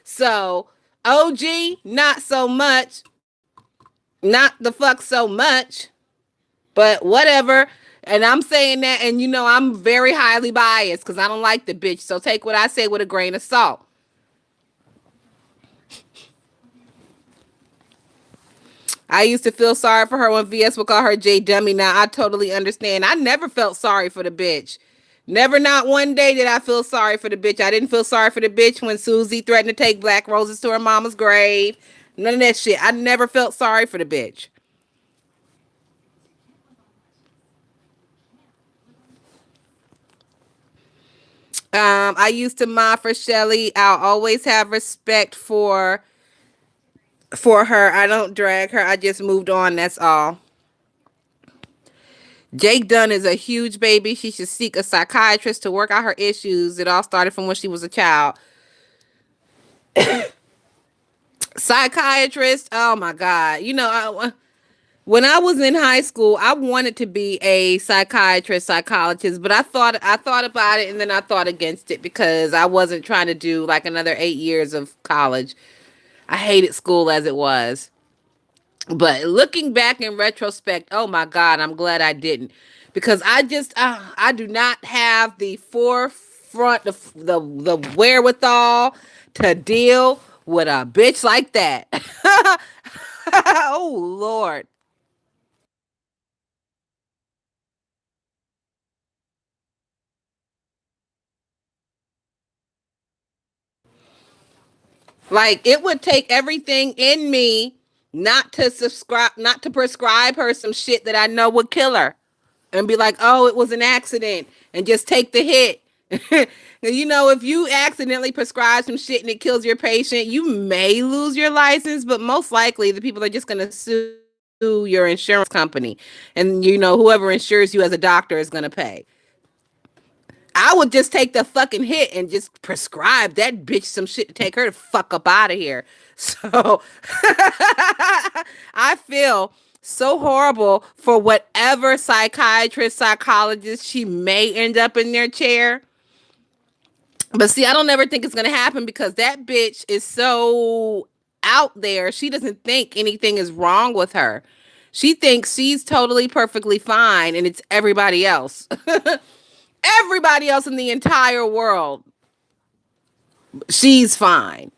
So OG, not so much. Not the fuck so much. But whatever. And I'm saying that, and I'm very highly biased because I don't like the bitch. So take what I say with a grain of salt. I used to feel sorry for her when VS would call her J Dummy. Now I totally understand. I never felt sorry for the bitch. Never, not one day did I feel sorry for the bitch. I didn't feel sorry for the bitch when Susie threatened to take black roses to her mama's grave. None of that shit. I never felt sorry for the bitch. I used to mob for Shelly. I'll always have respect for her. I don't drag her. I just moved on. That's all. Jake Dunn is a huge baby. She should seek a psychiatrist to work out her issues. It all started from when she was a child. Psychiatrist. Oh my God. When I was in high school, I wanted to be a psychiatrist, psychologist, but I thought about it and then I thought against it because I wasn't trying to do like another 8 years of college. I hated school as it was. But looking back in retrospect, oh my God, I'm glad I didn't, because I do not have the forefront, the wherewithal to deal with a bitch like that. Oh Lord. Like it would take everything in me not to prescribe her some shit that I know would kill her, and be like, "Oh, it was an accident," and just take the hit. If you accidentally prescribe some shit and it kills your patient, you may lose your license, but most likely the people are just going to sue your insurance company, and whoever insures you as a doctor is going to pay. I would just take the fucking hit and just prescribe that bitch some shit to take her to fuck up out of here. So I feel so horrible for whatever psychiatrist, psychologist she may end up in their chair. But see, I don't ever think it's gonna happen because that bitch is so out there. She doesn't think anything is wrong with her. She thinks she's totally perfectly fine and it's everybody else. Everybody else in the entire world, she's fine.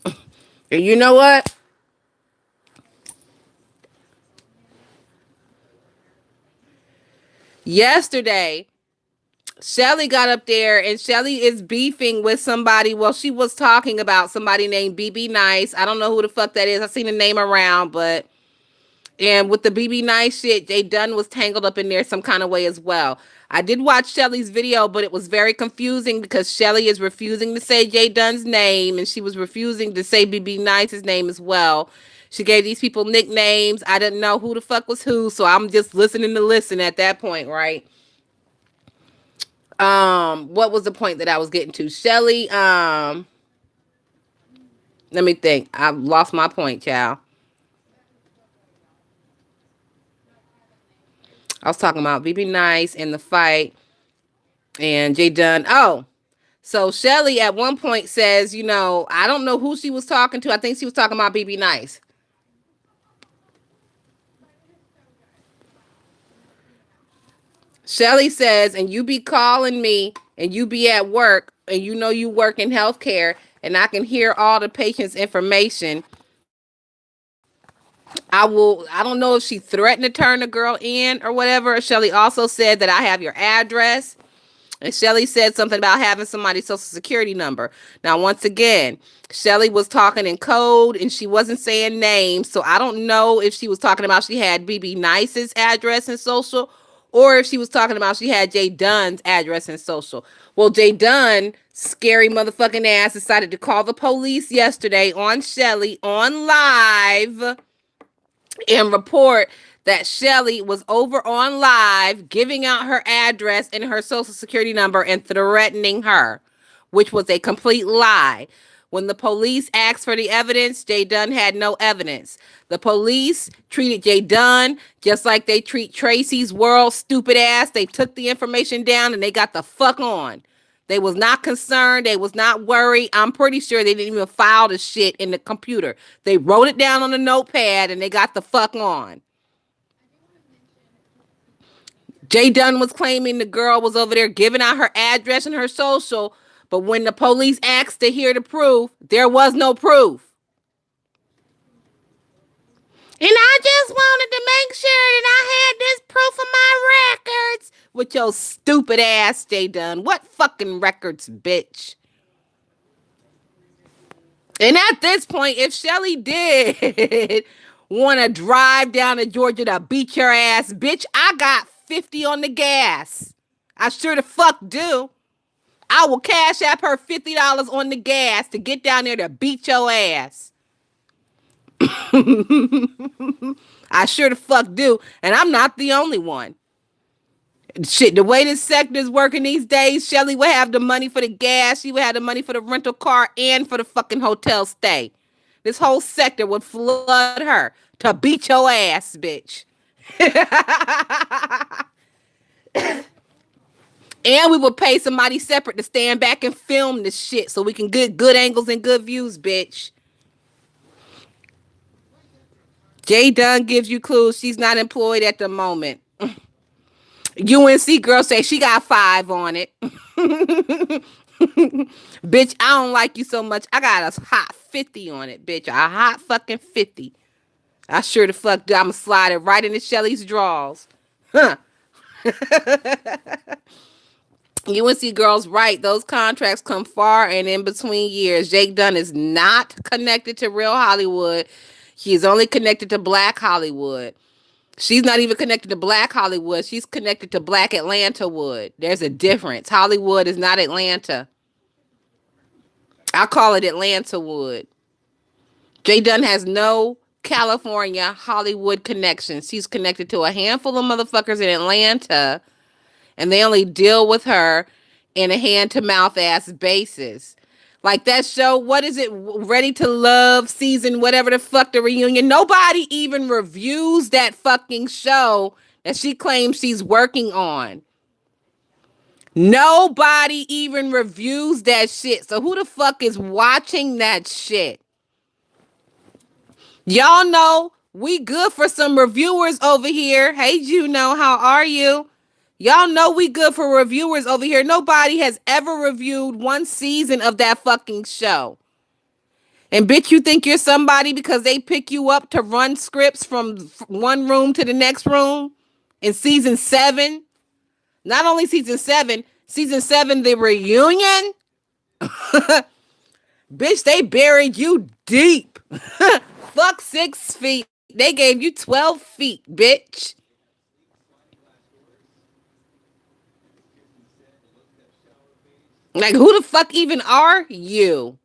And you know what? Yesterday, Shelly got up there and Shelly is beefing with somebody. Well, she was talking about somebody named BB Nice. I don't know who the fuck that is. I've seen the name around, but and with the BB Nice shit, Jay Dunn was tangled up in there some kind of way as well. I did watch Shelly's video, but it was very confusing because Shelly is refusing to say Jay Dunn's name and she was refusing to say BB Nice's name as well. She gave these people nicknames. I didn't know who the fuck was who, so I'm just listening to listen at that point, right? What was the point that I was getting to? Shelly, let me think. I lost my point, child. I was talking about BB Nice and the fight and Jay Dunn. Oh, so Shelly at one point says, I don't know who she was talking to. I think she was talking about BB Nice. Shelly says, and you be calling me and you be at work and you work in healthcare and I can hear all the patient's information. I don't know if she threatened to turn the girl in or whatever. Shelly also said that I have your address. And Shelly said something about having somebody's social security number. Now, once again, Shelly was talking in code and she wasn't saying names. So I don't know if she was talking about she had BB Nice's address and social, or if she was talking about she had Jay Dunn's address and social. Well, Jay Dunn, scary motherfucking ass, decided to call the police yesterday on Shelly on live and report that Shelly was over on live giving out her address and her social security number and threatening her, which was a complete lie. When the police asked for the evidence, Jay Dunn had no evidence. The police treated Jay Dunn just like they treat Tracy's world stupid ass. They took the information down and they got the fuck on. They was not concerned. They was not worried. I'm pretty sure they didn't even file the shit in the computer. They wrote it down on a notepad and they got the fuck on. Jay Dunn was claiming the girl was over there giving out her address and her social, but when the police asked to hear the proof, there was no proof. And I just wanted to make sure that I had this proof of my records. With your stupid ass, Jay Dunn. What fucking records, bitch? And at this point, if Shelly did want to drive down to Georgia to beat your ass, bitch, I got 50 on the gas. I sure the fuck do. I will cash app her $50 on the gas to get down there to beat your ass. I sure the fuck do. And I'm not the only one. Shit, the way this sector is working these days, Shelly would have the money for the gas, she would have the money for the rental car, and for the fucking hotel stay. This whole sector would flood her to beat your ass, bitch. And we would pay somebody separate to stand back and film this shit so we can get good angles and good views, bitch. Jay Dunn gives you clues. She's not employed at the moment. UNC girl say she got 5 on it. Bitch, I don't like you so much. I got a hot 50 on it, bitch. A hot fucking 50. I sure the fuck do. I'ma slide it right into Shelly's drawers. Huh. UNC girls right. Those contracts come far and in between years. Jake Dunn is not connected to real Hollywood. He's only connected to Black Hollywood. She's not even connected to Black Hollywood. She's connected to Black Atlanta Wood. There's a difference. Hollywood is not Atlanta. I call it Atlanta Wood. Jay Dunn has no California Hollywood connections. She's connected to a handful of motherfuckers in Atlanta, and they only deal with her in a hand to mouth ass basis. Like that show, what is it? Ready to Love season, whatever the fuck, the reunion. Nobody even reviews that fucking show that she claims she's working on. Nobody even reviews that shit. So who the fuck is watching that shit? Y'all know we good for some reviewers over here. Hey, Juno, how are you? Y'all know we good for reviewers over here. Nobody has ever reviewed one season of that fucking show. And bitch, you think you're somebody because they pick you up to run scripts from one room to the next room in season 7? Not only season 7, the reunion. Bitch, they buried you deep. Fuck 6 feet. They gave you 12 feet, bitch. Like, who the fuck even are you?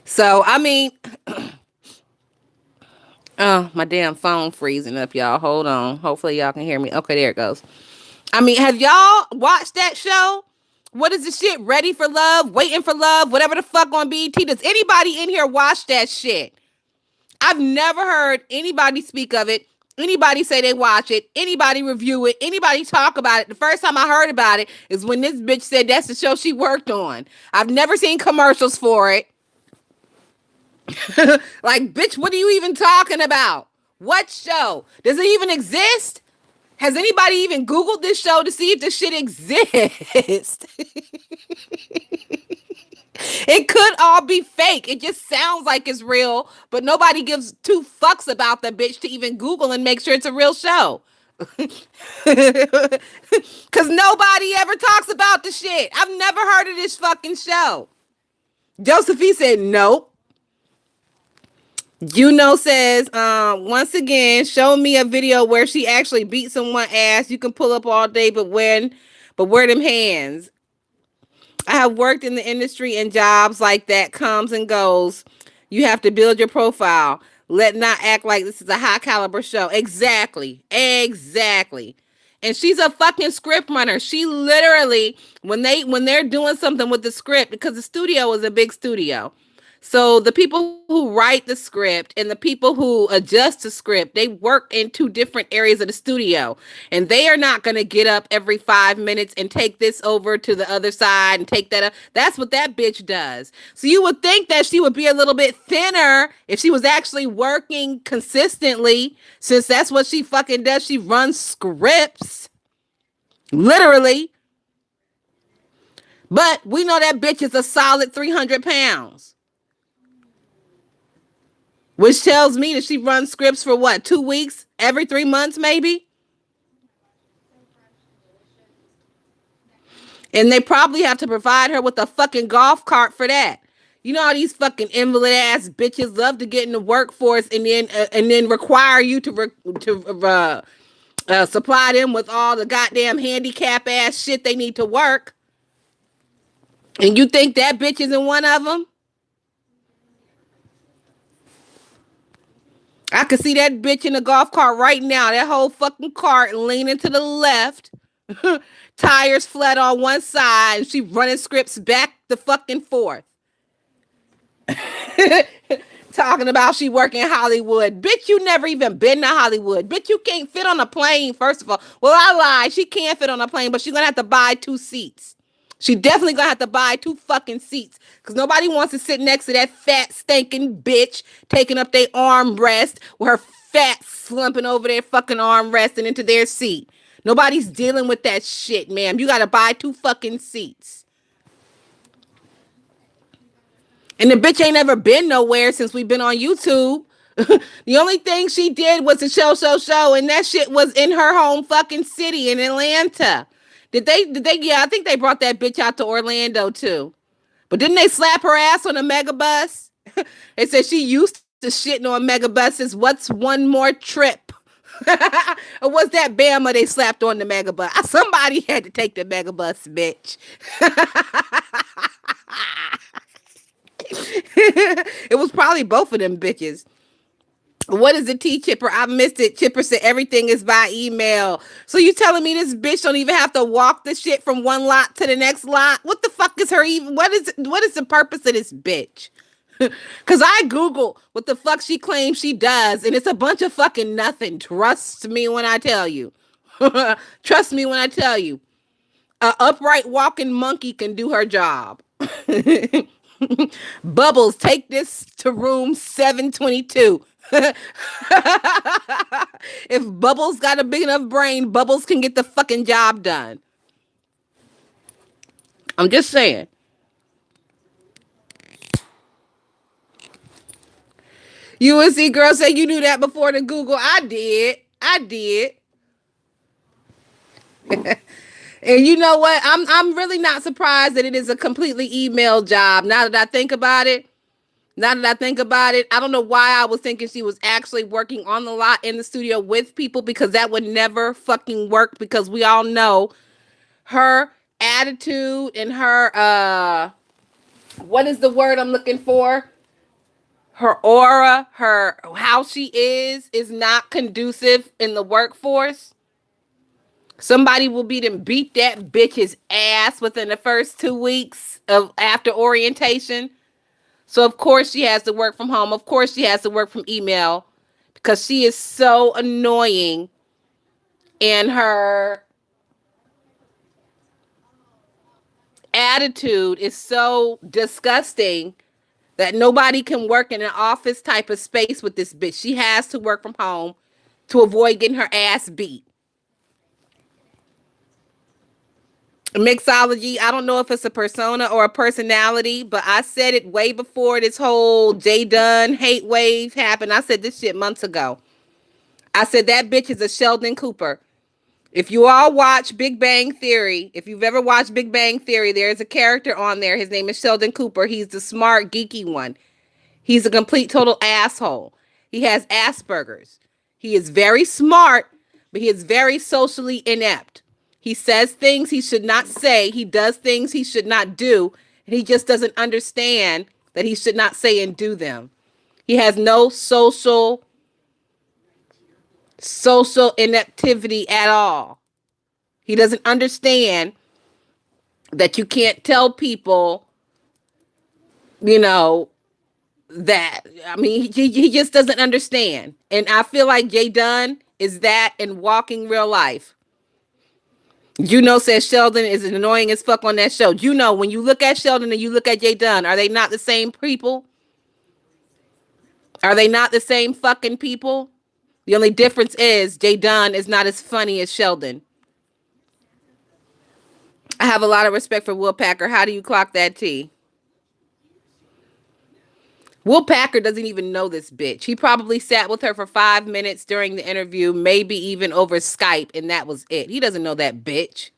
So, I mean, oh, my damn phone freezing up, y'all. Hold on. Hopefully, y'all can hear me. Okay, there it goes. I mean, have y'all watched that show? What is the shit? Ready for Love? Waiting for Love? Whatever the fuck on BET. Does anybody in here watch that shit? I've never heard anybody speak of it. Anybody say they watch it. Anybody review it. Anybody talk about it. The first time I heard about it is when this bitch said that's the show she worked on. I've never seen commercials for it. Like, bitch, what are you even talking about? What show? Does it even exist? Has anybody even Googled this show to see if this shit exists? It could all be fake. It just sounds like it's real, but nobody gives two fucks about the bitch to even Google and make sure it's a real show. Because nobody ever talks about the shit. I've never heard of this fucking show. Josephine said, nope. Juno says, once again, show me a video where she actually beat someone ass. You can pull up all day, but wear them hands. I have worked in the industry and jobs like that comes and goes. You have to build your profile. Let not act like this is a high caliber show. Exactly. Exactly. And she's a fucking script runner. She literally, when they're doing something with the script, because the studio is a big studio. So the people who write the script and the people who adjust the script, they work in two different areas of the studio. And they are not going to get up every 5 minutes and take this over to the other side and take that up. That's what that bitch does. So you would think that she would be a little bit thinner if she was actually working consistently, since that's what she fucking does. She runs scripts, literally. But we know that bitch is a solid 300 pounds. Which tells me that she runs scripts for what, 2 weeks, every 3 months, maybe? And they probably have to provide her with a fucking golf cart for that. You know how these fucking invalid ass bitches love to get in the workforce and then require you to supply them with all the goddamn handicap ass shit they need to work. And you think that bitch isn't one of them? I could see that bitch in the golf cart right now. That whole fucking cart leaning to the left. Tires flat on one side. And she running scripts back the fucking forth. Talking about she work in Hollywood. Bitch, you never even been to Hollywood. Bitch, you can't fit on a plane, first of all. Well, I lied. She can't fit on a plane, but she's going to have to buy 2 seats. She definitely gonna have to buy 2 fucking seats, because nobody wants to sit next to that fat stinking bitch taking up their armrest with her fat slumping over their fucking armrest and into their seat. Nobody's dealing with that shit, ma'am. You gotta buy 2 fucking seats. And the bitch ain't ever been nowhere since we've been on YouTube. The only thing she did was a show, and that shit was in her home fucking city in Atlanta. Did they, yeah, I think they brought that bitch out to Orlando too. But didn't they slap her ass on a megabus? They said she used to shitting on megabuses. What's one more trip? Or was that Bama they slapped on the megabus? Somebody had to take the megabus, bitch. It was probably both of them bitches. What is the T Chipper? I missed it. Chipper said everything is by email. So you telling me this bitch don't even have to walk the shit from one lot to the next lot? What the fuck is her even? What is the purpose of this bitch? Cause I Google what the fuck she claims she does, and it's a bunch of fucking nothing. Trust me when I tell you. Trust me when I tell you. A upright walking monkey can do her job. Bubbles, take this to room 722. If Bubbles got a big enough brain, Bubbles can get the fucking job done. I'm just saying. USC girl said you knew that before the Google. I did. I did. And you know what? I'm really not surprised that it is a completely email job. Now that I think about it. I don't know why I was thinking she was actually working on the lot in the studio with people, because that would never fucking work, because we all know her attitude and her what is the word I'm looking for? Her aura, her how she is not conducive in the workforce. Somebody will beat that bitch's ass within the first 2 weeks of after orientation. So of course she has to work from home. Of course she has to work from email, because she is so annoying, and her attitude is so disgusting that nobody can work in an office type of space with this bitch. She has to work from home to avoid getting her ass beat. Mixology. I don't know if it's a persona or a personality, but I said it way before this whole Jay Dunn hate wave happened. I said this shit months ago. I said that bitch is a Sheldon Cooper. If you all watch Big Bang Theory, if you've ever watched Big Bang Theory, there's a character on there. His name is Sheldon Cooper. He's the smart, geeky one. He's a complete, total asshole. He has Asperger's. He is very smart, but he is very socially inept. He says things he should not say. He does things he should not do. And he just doesn't understand that he should not say and do them. He has no social ineptity at all. He doesn't understand that you can't tell people, you know, that. I mean, he just doesn't understand. And I feel like Jay Dunn is that in walking real life. Juno says Sheldon is annoying as fuck on that show. Juno, when you look at Sheldon and you look at Jay Dunn, are they not the same people? Are they not the same fucking people? The only difference is Jay Dunn is not as funny as Sheldon. I have a lot of respect for Will Packer. How do you clock that T? Will Packer doesn't even know this bitch. He probably sat with her for 5 minutes during the interview, maybe even over Skype, and that was it. He doesn't know that bitch.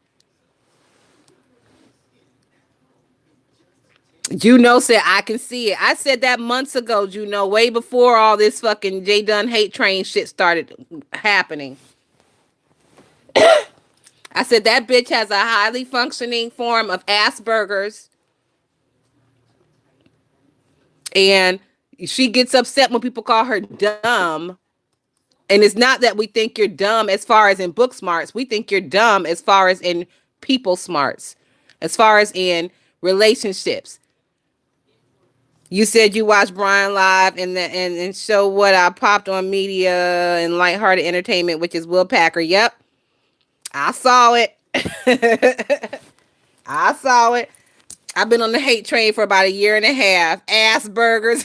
Juno said, I can see it. I said that months ago, Juno, way before all this fucking Jay Dunn hate train shit started happening. I said that bitch has a highly functioning form of Asperger's. And she gets upset when people call her dumb. And it's not that we think you're dumb as far as in book smarts. We think you're dumb as far as in people smarts, as far as in relationships. You said you watched Brian live and show what I popped on media and lighthearted entertainment, which is Will Packer. Yep, I saw it. I saw it. I've been on the hate train for about a year and a half. Asperger's.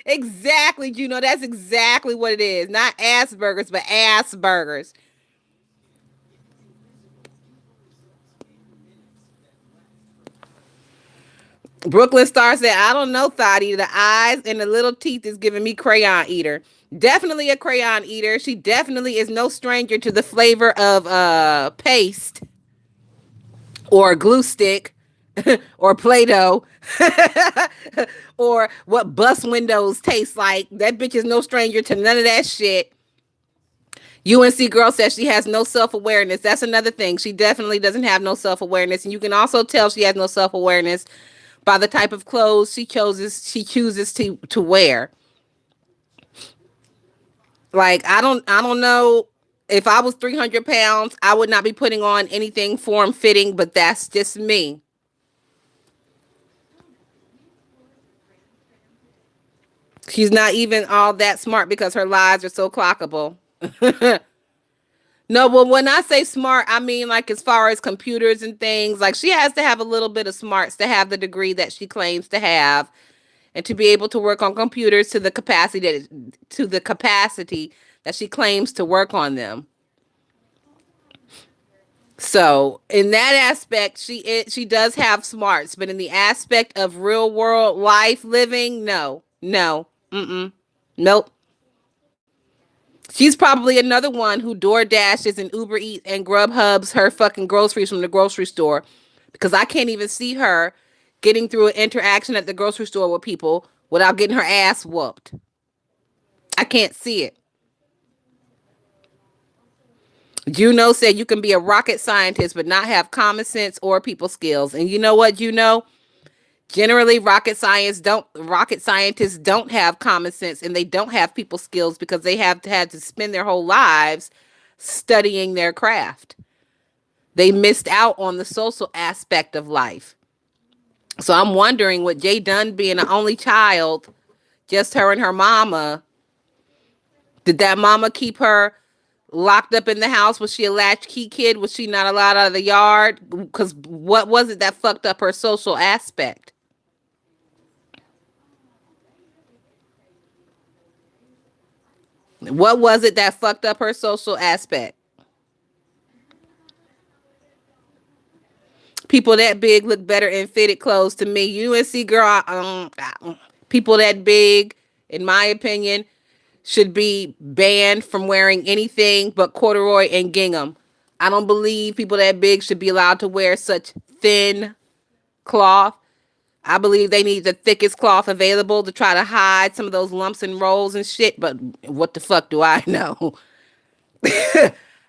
Exactly, Juno. That's exactly what it is. Not Asperger's, but Asperger's. Brooklyn Star said, I don't know, Thotty. The eyes and the little teeth is giving me crayon eater. Definitely a crayon eater. She definitely is no stranger to the flavor of paste or glue stick or Play-Doh or what bus windows taste like. That bitch is no stranger to none of that shit. UNC girl says she has no self-awareness. That's another thing. She definitely doesn't have no self-awareness. And you can also tell she has no self-awareness by the type of clothes she chooses to wear. Like I don't know. If I was 300 pounds, I would not be putting on anything form fitting, but that's just me. She's not even all that smart because her lies are so clockable. No, but when I say smart, I mean like as far as computers and things, like she has to have a little bit of smarts to have the degree that she claims to have and to be able to work on computers to the capacity that she claims to work on them. So in that aspect, she does have smarts, but in the aspect of real world life living, no, no, nope. She's probably another one who door dashes and Uber Eats and Grubhubs her fucking groceries from the grocery store, because I can't even see her getting through an interaction at the grocery store with people without getting her ass whooped. I can't see it. Juno said you can be a rocket scientist but not have common sense or people skills. And you know what, Juno? Generally, rocket scientists don't have common sense and they don't have people skills because they have to had to spend their whole lives studying their craft. They missed out on the social aspect of life. So I'm wondering, with Jay Dunn being the only child, just her and her mama, did that mama keep her locked up in the house? Was she a latchkey kid? Was she not allowed out of the yard? Because what was it that fucked up her social aspect? What was it that fucked up her social aspect? People that big look better in fitted clothes to me. UNC girl, people that big, in my opinion, should be banned from wearing anything but corduroy and gingham. I don't believe people that big should be allowed to wear such thin cloth. I believe they need the thickest cloth available to try to hide some of those lumps and rolls and shit. But what the fuck do I know?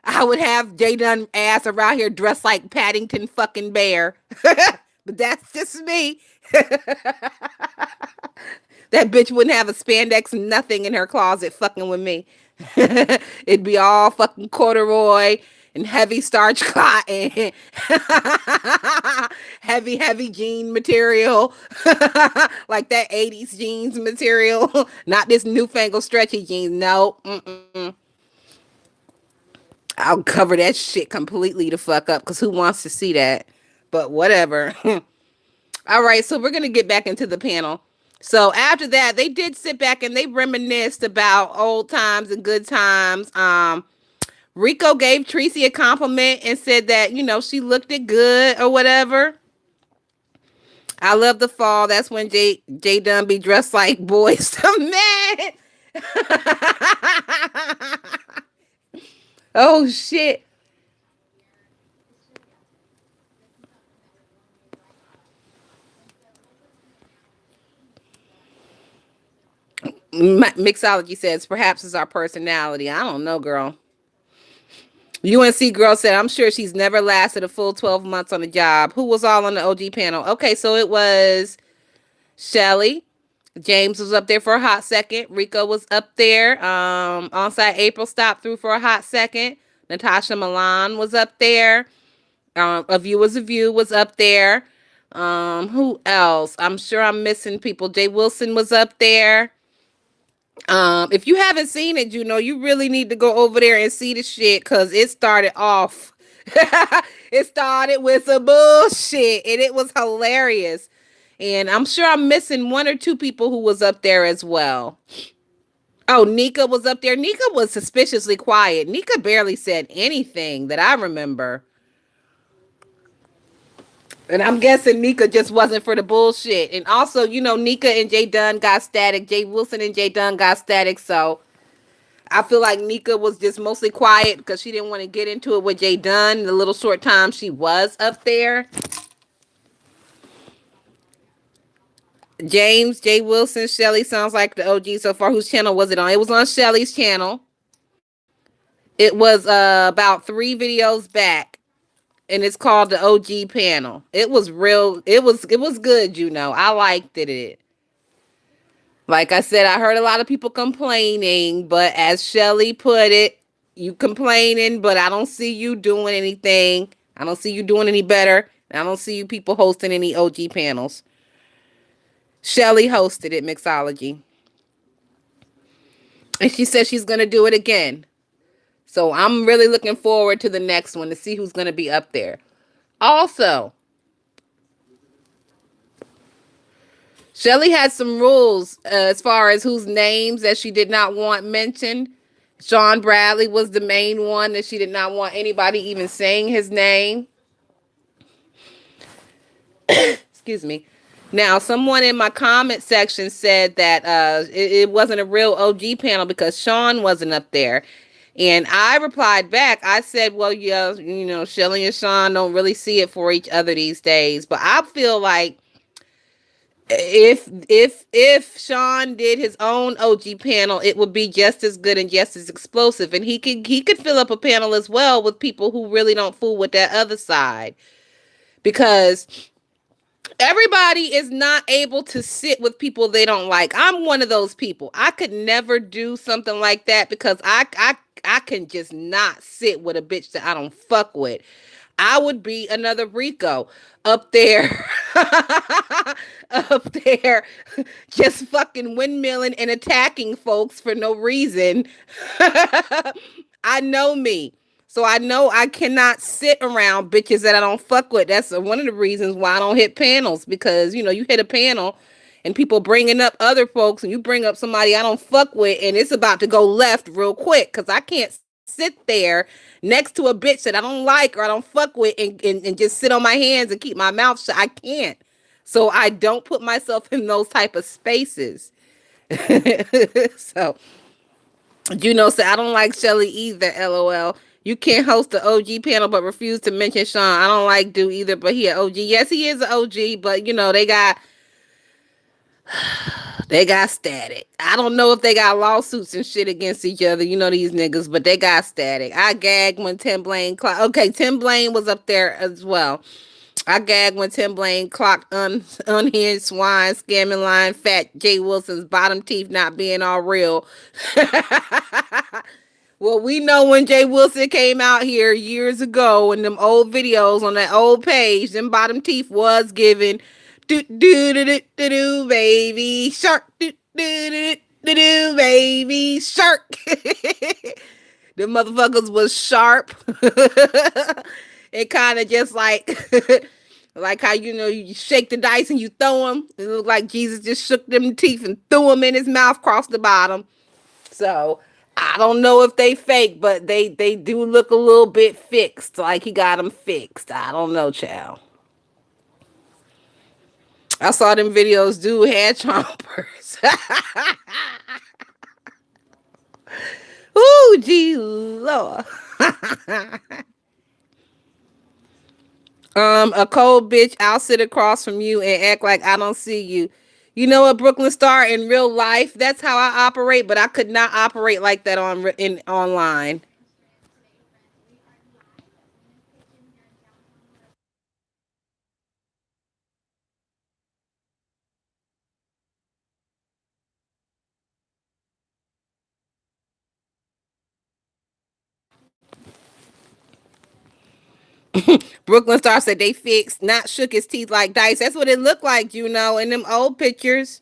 I would have J Dunn ass around here dressed like Paddington fucking Bear. But that's just me. That bitch wouldn't have a spandex nothing in her closet fucking with me. It'd be all fucking corduroy and heavy starch cotton. Heavy jean material. Like that 80s jeans material. Not this newfangled stretchy jeans. No. Mm-mm. I'll cover that shit completely to fuck up because who wants to see that? But whatever. All right, so we're going to get back into the panel. So after that, they did sit back and they reminisced about old times and good times. Rico gave Tracy a compliment and said that, she looked it good or whatever. I love the fall. That's when J Dunn be dressed like boys to men. Oh shit. Mixology says perhaps it's our personality. I don't know, girl. UNC girl said, I'm sure she's never lasted a full 12 months on the job. Who was all on the OG panel? Okay, so it was Shelly. James was up there for a hot second. Rico was up there. Onside April stopped through for a hot second. Natasha Milan was up there. A View is a View was up there. Who else? I'm sure I'm missing people. Jay Wilson was up there. If you haven't seen it, you really need to go over there and see the shit because it started off. It started with some bullshit and it was hilarious. And I'm sure I'm missing one or two people who was up there as well. Oh, Nika was up there. Nika was suspiciously quiet. Nika barely said anything that I remember. And I'm guessing Nika just wasn't for the bullshit. And also, Nika and Jay Dunn got static. Jay Wilson and Jay Dunn got static. So I feel like Nika was just mostly quiet because she didn't want to get into it with Jay Dunn the little short time she was up there. James, Jay Wilson, Shelly sounds like the OG so far. Whose channel was it on? It was on Shelly's channel. It was about 3 videos back. And it's called the OG panel. It was real. It was good, I liked it. Like I said, I heard a lot of people complaining, but as Shelly put it, you complaining, but I don't see you doing anything. I don't see you doing any better. I don't see you people hosting any OG panels. Shelly hosted it, Mixology. And she said she's going to do it again. So I'm really looking forward to the next one to see who's going to be up there. Also, Shelly had some rules as far as whose names that she did not want mentioned. Sean Bradley was the main one that she did not want anybody even saying his name. Excuse me. Now, someone in my comment section said that it wasn't a real OG panel because Sean wasn't up there. And I replied back. I said, well, yeah, Shelly and Sean don't really see it for each other these days. But I feel like if Sean did his own OG panel, it would be just as good and just as explosive. And he could fill up a panel as well with people who really don't fool with that other side. Because everybody is not able to sit with people they don't like. I'm one of those people. I could never do something like that because I can just not sit with a bitch that I don't fuck with. I would be another Rico up there, up there, just fucking windmilling and attacking folks for no reason. I know me. So I know I cannot sit around bitches that I don't fuck with. That's one of the reasons why I don't hit panels because, you hit a panel and people bringing up other folks and you bring up somebody I don't fuck with and it's about to go left real quick because I can't sit there next to a bitch that I don't like or I don't fuck with and just sit on my hands and keep my mouth shut. I can't. So I don't put myself in those type of spaces. So say I don't like Shelly either. LOL. You can't host the OG panel but refuse to mention Sean. I don't like do either, but he an OG. Yes, he is an OG, but they got static. I don't know if they got lawsuits and shit against each other. These niggas, but they got static. I gagged when Tim Blaine clocked. Okay, Tim Blaine was up there as well. I gagged when Tim Blaine clocked unhinged swine, scamming line, fat Jay Wilson's bottom teeth not being all real. Well, we know when Jay Wilson came out here years ago in them old videos on that old page, them bottom teeth was given do do do do do do baby shark do do do do do baby shark. The motherfuckers was sharp. It kind of just like how you shake the dice and you throw them. It looked like Jesus just shook them teeth and threw them in his mouth across the bottom. So I don't know if they fake, but they do look a little bit fixed, like he got them fixed. I don't know, child. I saw them videos. Dude had chompers. Ooh, gee, Lord. A cold bitch, I'll sit across from you and act like I don't see you. You know what, Brooklyn Star, in real life, that's how I operate, but I could not operate like that in online. Brooklyn Star said they fixed, not shook his teeth like dice. That's what it looked like, in them old pictures.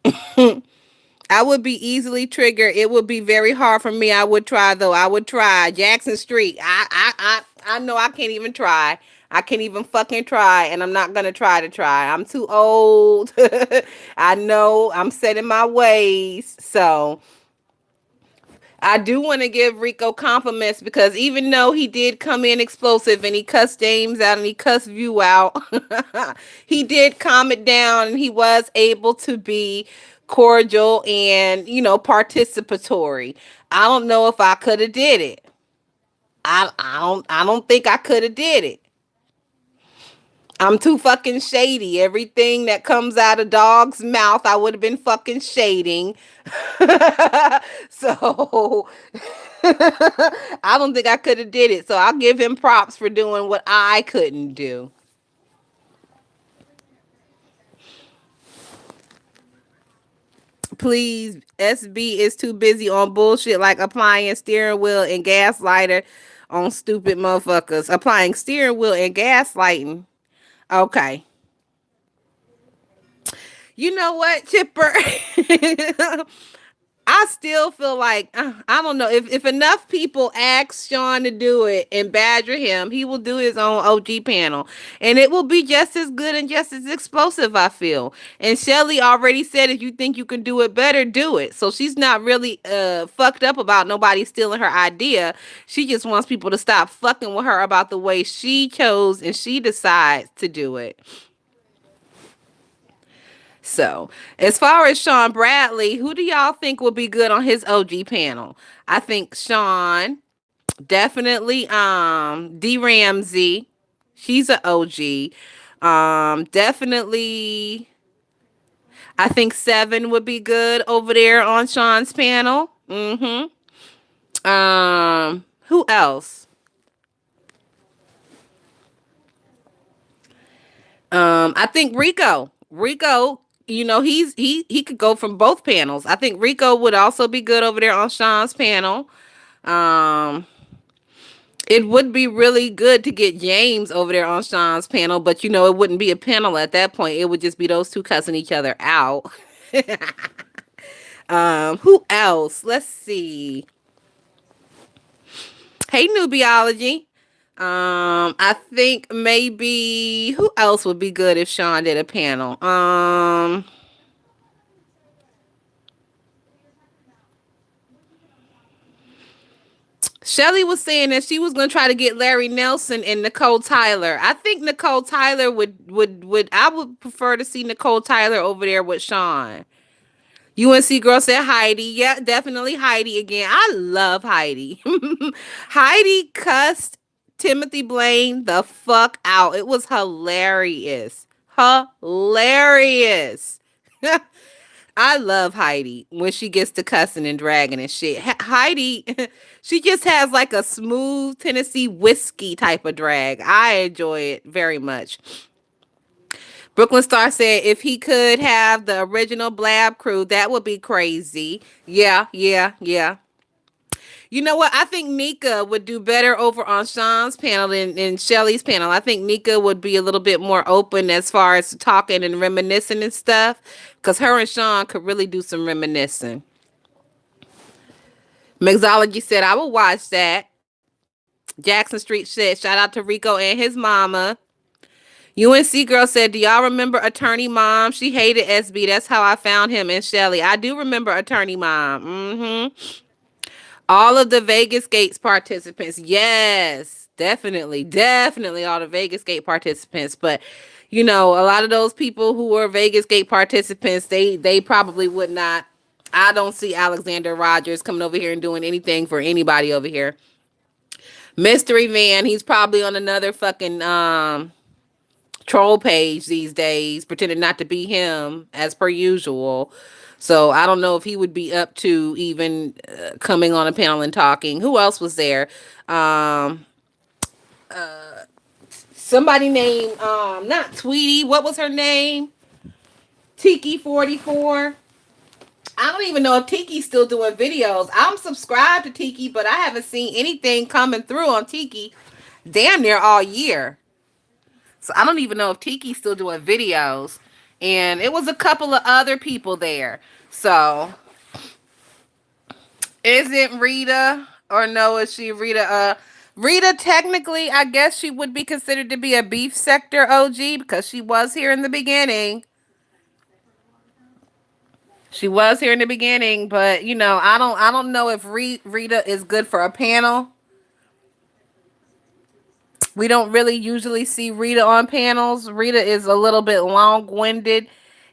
I would be easily triggered. It would be very hard for me. I would try though. I would try Jackson Street. I know I can't even try. I can't even fucking try, and I'm not gonna try to try. I'm too old. I know I'm set in my ways. So I do want to give Rico compliments because even though he did come in explosive and he cussed James out and he cussed View out, he did calm it down and he was able to be cordial and participatory. I don't know if I could have did it. I don't think I could have did it. I'm too fucking shady. Everything that comes out of dog's mouth, I would have been fucking shading. So I don't think I could have did it. So I'll give him props for doing what I couldn't do. Please, SB is too busy on bullshit like applying steering wheel and gaslighter on stupid motherfuckers. Applying steering wheel and gaslighting. Okay. You know what, Chipper? I still feel like I don't know if enough people ask Sean to do it and badger him, he will do his own OG panel, and it will be just as good and just as explosive. I feel. And Shelly already said, if you think you can do it better, do it. So she's not really fucked up about nobody stealing her idea. She just wants people to stop fucking with her about the way she chose and she decides to do it. So, as far as Sean Bradley, who do y'all think will be good on his OG panel? I think Sean, definitely D Ramsey. She's an OG. Definitely I think Seven would be good over there on Sean's panel. Who else? I think Rico. Rico, he could go from both panels. I think Rico would also be good over there on Sean's panel. Um, it would be really good to get James over there on Sean's panel, but it wouldn't be a panel at that point. It would just be those two cussing each other out. Who else? Let's see. Hey, Nubiology. I think maybe who else would be good if Sean did a panel? Shelly was saying that she was gonna try to get Larry Nelson and Nicole Tyler. I think Nicole Tyler would I would prefer to see Nicole Tyler over there with Sean. UNC girl said Heidi. Yeah, definitely Heidi again. I love Heidi. Heidi cussed Timothy Blaine the fuck out. It was hilarious. Hilarious. I love Heidi when she gets to cussing and dragging and shit. Heidi, she just has like a smooth Tennessee whiskey type of drag. I enjoy it very much. Brooklyn Star said if he could have the original Blab crew, that would be crazy. Yeah, yeah, yeah. You know what? I think Nika would do better over on Sean's panel than Shelly's panel. I think Nika would be a little bit more open as far as talking and reminiscing and stuff. Because her and Sean could really do some reminiscing. Mixology said, I will watch that. Jackson Street said, shout out to Rico and his mama. UNC girl said, do y'all remember Attorney Mom? She hated SB. That's how I found him and Shelly. I do remember Attorney Mom. All of the Vegas Gates participants. Yes, definitely. Definitely all the Vegas Gate participants. But, you know, a lot of those people who were Vegas Gate participants, they probably would not. I don't see Alexander Rogers coming over here and doing anything for anybody over here. Mystery Man, he's probably on another fucking troll page these days, pretending not to be him as per usual. So I don't know if he would be up to even coming on a panel and talking. Who else was there? Um, Somebody named not Tweety. What was her name? Tiki 44. I don't even know if Tiki's still doing videos. I'm subscribed to Tiki, but I haven't seen anything coming through on Tiki damn near all year. So I don't even know if Tiki's still doing videos. And it was a couple of other people there. So isn't Rita or no, is she Rita? Rita technically, I guess she would be considered to be a beef sector OG because she was here in the beginning. She was here in the beginning, but you know, I don't know if Rita is good for a panel. We don't really usually see Rita on panels. Rita is a little bit long-winded,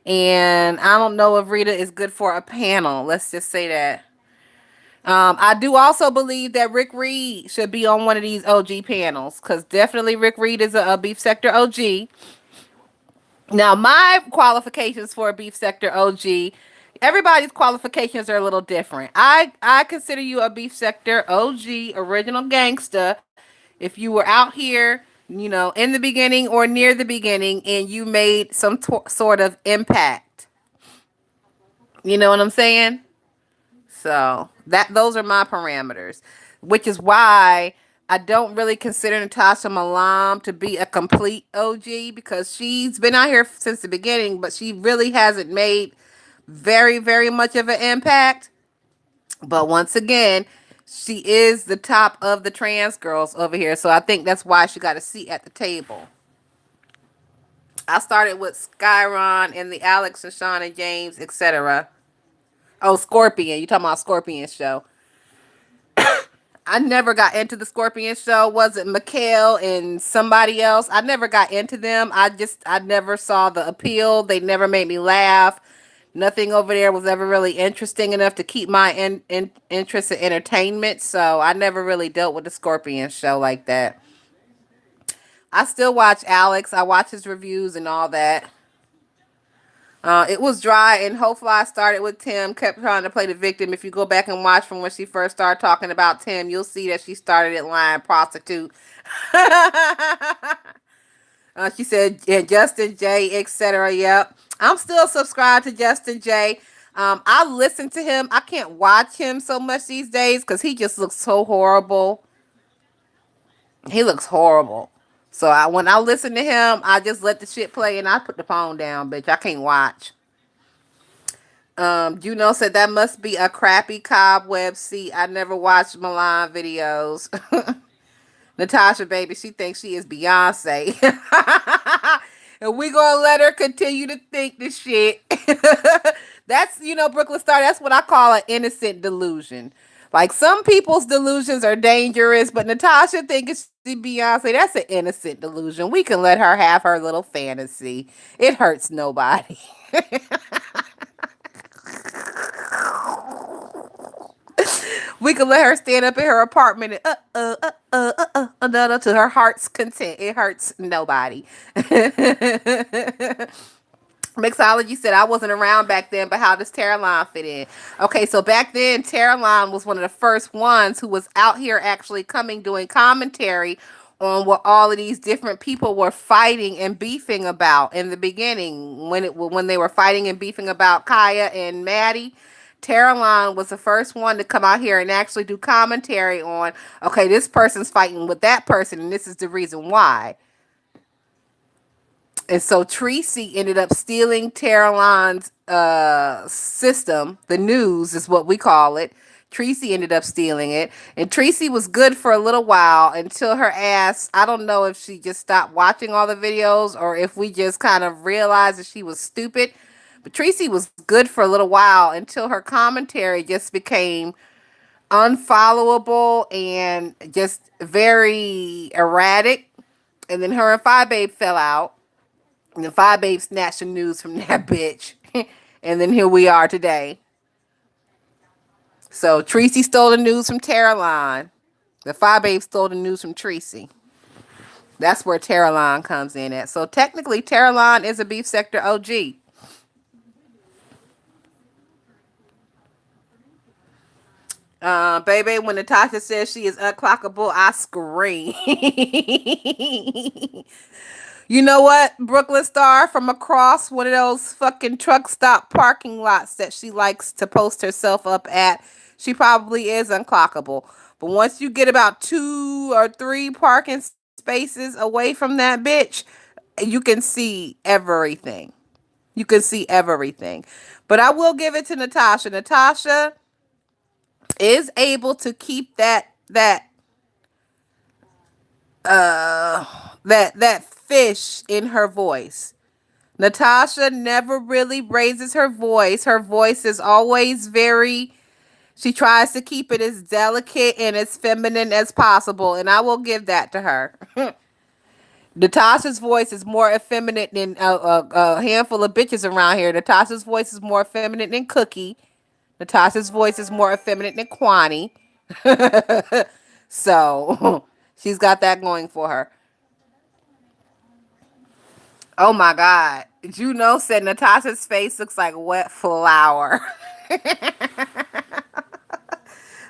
and I don't know if Rita is good for a panel. Let's just say that. I do also believe that Rick Reed should be on one of these OG panels because definitely Rick Reed is a beef sector OG. Now, my qualifications for a beef sector OG, everybody's qualifications are a little different. I consider you a beef sector OG, original gangsta, if you were out here, you know, in the beginning or near the beginning, and you made some sort of impact. You know what I'm saying? So that those are my parameters, which is why I don't really consider Natasha Malam to be a complete OG because she's been out here since the beginning, but she really hasn't made very, very much of an impact. But once again, she is the top of the trans girls over here. So I think that's why she got a seat at the table. I started with Skyron and the Alex and Sean and James, etc. Oh, Scorpion. You talking about Scorpion show. I never got into the Scorpion show. Was it Mikhail and somebody else? I never got into them. I never saw the appeal. They never made me laugh. Nothing over there was ever really interesting enough to keep my interest in entertainment. So I never really dealt with the Scorpion show like that. I still watch Alex. I watch his reviews and all that. It was dry, and hopefully I started with Tim, kept trying to play the victim. If you go back and watch from when she first started talking about Tim, you'll see that she started at lying prostitute. She said, yeah, Justin J, etc. Yep. I'm still subscribed to Justin J. I listen to him. I can't watch him so much these days because he just looks so horrible. He looks horrible. So when I listen to him, I just let the shit play and I put the phone down, bitch. I can't watch. Juno said that must be a crappy cobweb seat. I never watched Milan videos. Natasha, baby, she thinks she is Beyonce. And we gonna let her continue to think this shit. That's, Brooklyn Star, that's what I call an innocent delusion. Like some people's delusions are dangerous, but Natasha thinking she Beyonce, that's an innocent delusion. We can let her have her little fantasy. It hurts nobody. We can let her stand up in her apartment and to her heart's content. It hurts nobody. Mixology said I wasn't around back then, but how does Caroline fit in? Okay, so back then Caroline was one of the first ones who was out here actually coming doing commentary on what all of these different people were fighting and beefing about in the beginning when they were fighting and beefing about Kaya and Maddie. Caroline was the first one to come out here and actually do commentary on, okay, this person's fighting with that person and this is the reason why. And so Tracy ended up stealing Caroline's system. The news is what we call it. Tracy ended up stealing it. And Tracy was good for a little while until her ass, I don't know if she just stopped watching all the videos or if we just kind of realized that she was stupid. But Tracy was good for a little while until her commentary just became unfollowable and just very erratic. And then her and Five Babe fell out. And the Five Babe snatched the news from that bitch. And then here we are today. So Tracy stole the news from Caroline. The Five Babe stole the news from Tracy. That's where Caroline comes in at. So technically, Caroline is a beef sector OG. Baby, when Natasha says she is unclockable, I scream. You know what, Brooklyn Star, from across one of those fucking truck stop parking lots that she likes to post herself up at, she probably is unclockable. But once you get about 2 or 3 parking spaces away from that bitch, you can see everything. You can see everything. But I will give it to Natasha. Natasha is able to keep that fish in her voice. Natasha never really raises her voice. Her voice is always very, she tries to keep it as delicate and as feminine as possible, and I will give that to her. Natasha's voice is more effeminate than a handful of bitches around here. Natasha's voice is more effeminate than Cookie. Natasha's voice is more effeminate than Kwani. So she's got that going for her. Oh my God. Juno said Natasha's face looks like wet flour.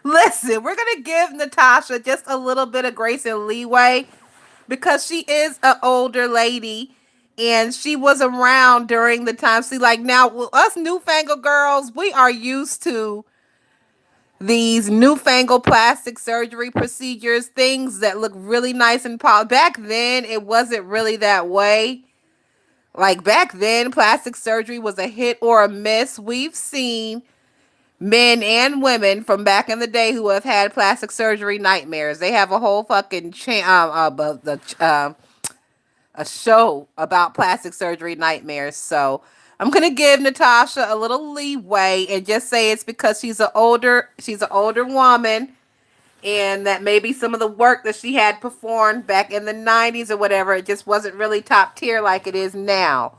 Listen, we're going to give Natasha just a little bit of grace and leeway because she is an older lady and she was around during the time. See, like now, us newfangled girls, we are used to these newfangled plastic surgery procedures, things that look really nice and polished. Back then, it wasn't really that way. Like back then, plastic surgery was a hit or a miss. We've seen men and women from back in the day who have had plastic surgery nightmares. They have a whole fucking a show about plastic surgery nightmares. So I'm gonna give Natasha a little leeway and just say it's because she's an older woman, and that maybe some of the work that she had performed back in the 90s or whatever, it just wasn't really top tier like it is now.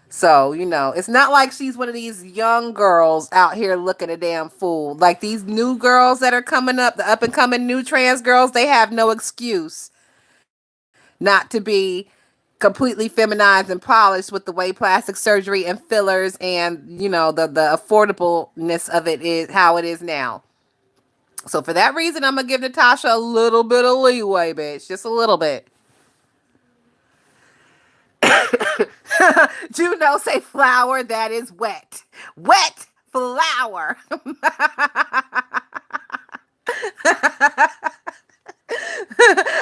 So, it's not like she's one of these young girls out here looking a damn fool. Like these new girls that are coming up, the up and coming new trans girls, they have no excuse not to be completely feminized and polished with the way plastic surgery and fillers and, the affordableness of it is how it is now. So for that reason, I'm going to give Natasha a little bit of leeway, bitch. Just a little bit. Juno say flour that is wet. Wet flour.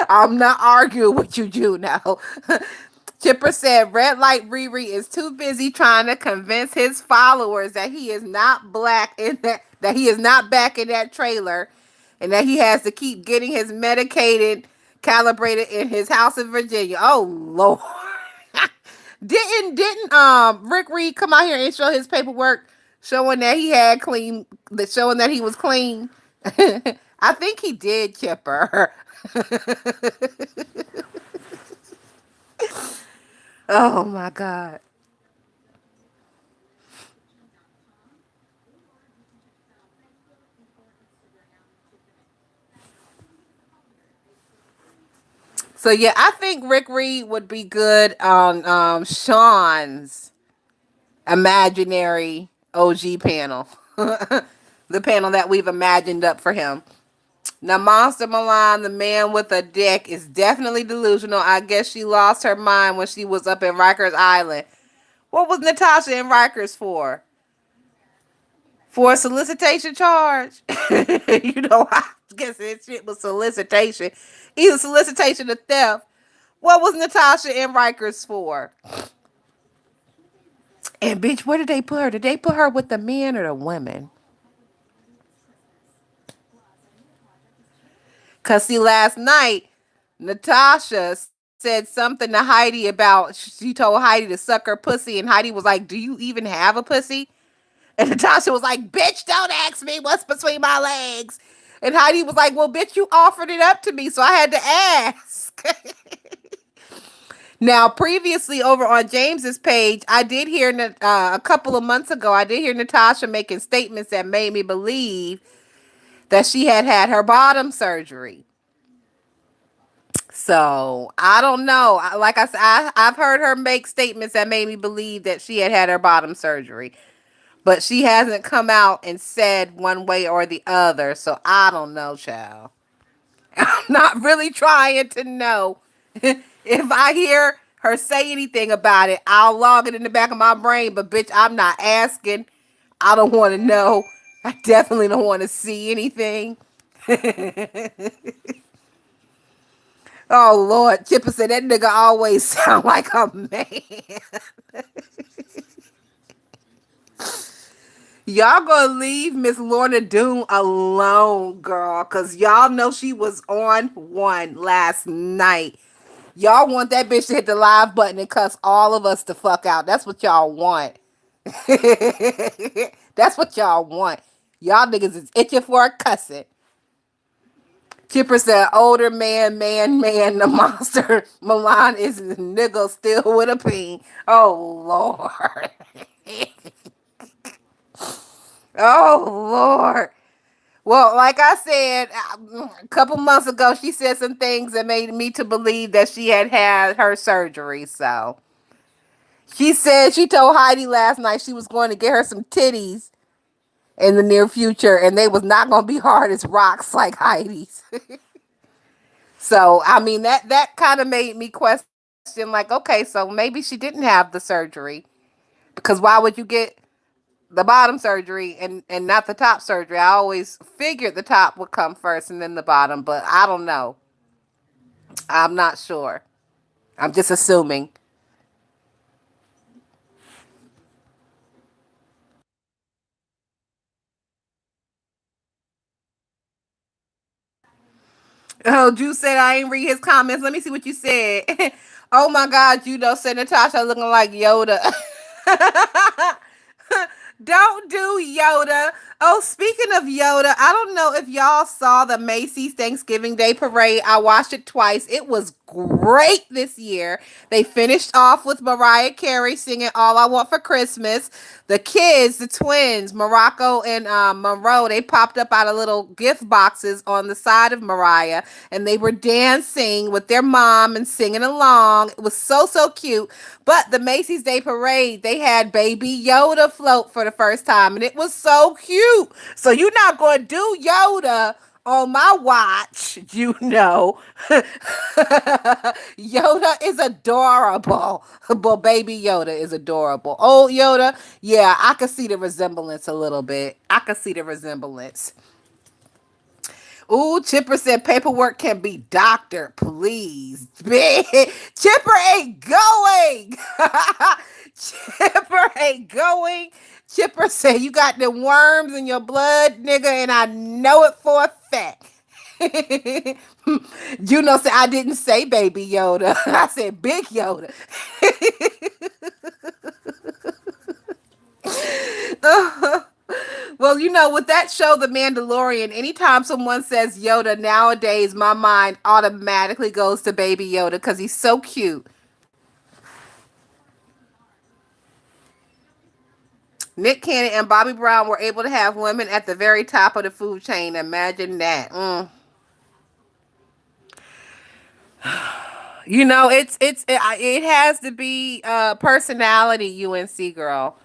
I'm not arguing with you, Juno. Chipper said Red Light Riri is too busy trying to convince his followers that he is not black in that he is not back in that trailer, and that he has to keep getting his medicated calibrated in his house in Virginia. Oh Lord. Didn't Rick Reed come out here and show his paperwork showing that he had clean, showing that he was clean. I think he did Chipper. Oh my God. So yeah, I think Rick Reed would be good on Sean's imaginary OG panel. The panel that we've imagined up for him. Now, Monster Milan, the man with a dick, is definitely delusional. I guess she lost her mind when she was up in Rikers Island. What was Natasha in Rikers for? For a solicitation charge? I guess that shit was solicitation. Either solicitation or theft. What was Natasha in Rikers for? And bitch, where did they put her? Did they put her with the men or the women? Cause see, last night Natasha said something to Heidi about she told Heidi to suck her pussy, and Heidi was like, "Do you even have a pussy?" And Natasha was like, "Bitch, don't ask me what's between my legs." And Heidi was like, "Well, bitch, you offered it up to me, so I had to ask." Now, previously over on James's page, I did hear a couple of months ago, I did hear Natasha making statements that made me believe that she had had her bottom surgery. So I don't know. Like I said, I've heard her make statements that made me believe that she had had her bottom surgery, but she hasn't come out and said one way or the other. So I don't know, child. I'm not really trying to know. If I hear her say anything about it, I'll log it in the back of my brain. But bitch, I'm not asking. I don't want to know. I definitely don't want to see anything. Oh Lord, Chipper said that nigga always sound like a man. Y'all gonna leave Miss Lorna Doone alone, girl, cause y'all know she was on one last night. Y'all want that bitch to hit the live button and cuss all of us the fuck out. That's what y'all want. That's what y'all want. Y'all niggas is itching for a cussing. Chipper said, older man, the monster. Milan is a nigga still with a peen. Oh, Lord. Oh, Lord. Well, like I said, a couple months ago, she said some things that made me to believe that she had had her surgery. So she said she told Heidi last night she was going to get her some titties in the near future, and they was not going to be hard as rocks like Heidi's. So I mean that kind of made me question, like, okay, so maybe she didn't have the surgery, because why would you get the bottom surgery and not the top surgery? I always figured the top would come first and then the bottom, but I don't know. I'm not sure. I'm just assuming. Oh, Drew said I ain't read his comments. Let me see what you said. Oh my God, you know, said Natasha looking like Yoda. Don't do Yoda. Oh, speaking of Yoda, I don't know if y'all saw the Macy's Thanksgiving Day Parade. I watched it twice. It was great this year. They finished off with Mariah Carey singing All I Want for Christmas. The kids, the twins, Morocco and Monroe, they popped up out of little gift boxes on the side of Mariah, and they were dancing with their mom and singing along. It was so, so cute. But the Macy's Day Parade, they had Baby Yoda float for the first time, and it was so cute. So you're not going to do Yoda on my watch, you know. Yoda is adorable. But Baby Yoda is adorable. Old Yoda, yeah, I can see the resemblance a little bit. I can see the resemblance. Ooh, Chipper said paperwork can be doctored, please. Chipper ain't going. Chipper ain't going. Chipper said you got the worms in your blood, nigga, and I know it for a fact. Juno said I didn't say Baby Yoda. I said Big Yoda. Well, with that show, The Mandalorian, anytime someone says Yoda nowadays, my mind automatically goes to Baby Yoda because he's so cute. Nick Cannon and Bobby Brown were able to have women at the very top of the food chain. Imagine that. It has to be personality, UNC girl.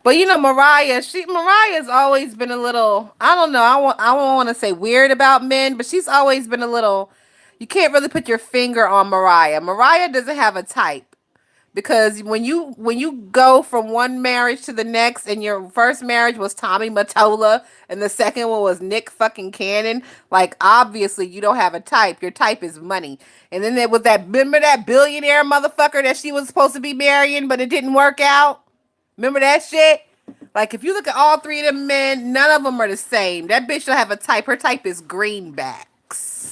But Mariah's always been a little, I don't know, I won't want to say weird about men, but she's always been a little, you can't really put your finger on Mariah. Mariah doesn't have a type. Because when you go from one marriage to the next, and your first marriage was Tommy Mottola, and the second one was Nick fucking Cannon, like obviously you don't have a type. Your type is money. And then there was that, remember that billionaire motherfucker that she was supposed to be marrying, but it didn't work out. Remember that shit? Like if you look at all three of them men, none of them are the same. That bitch don't have a type. Her type is greenbacks.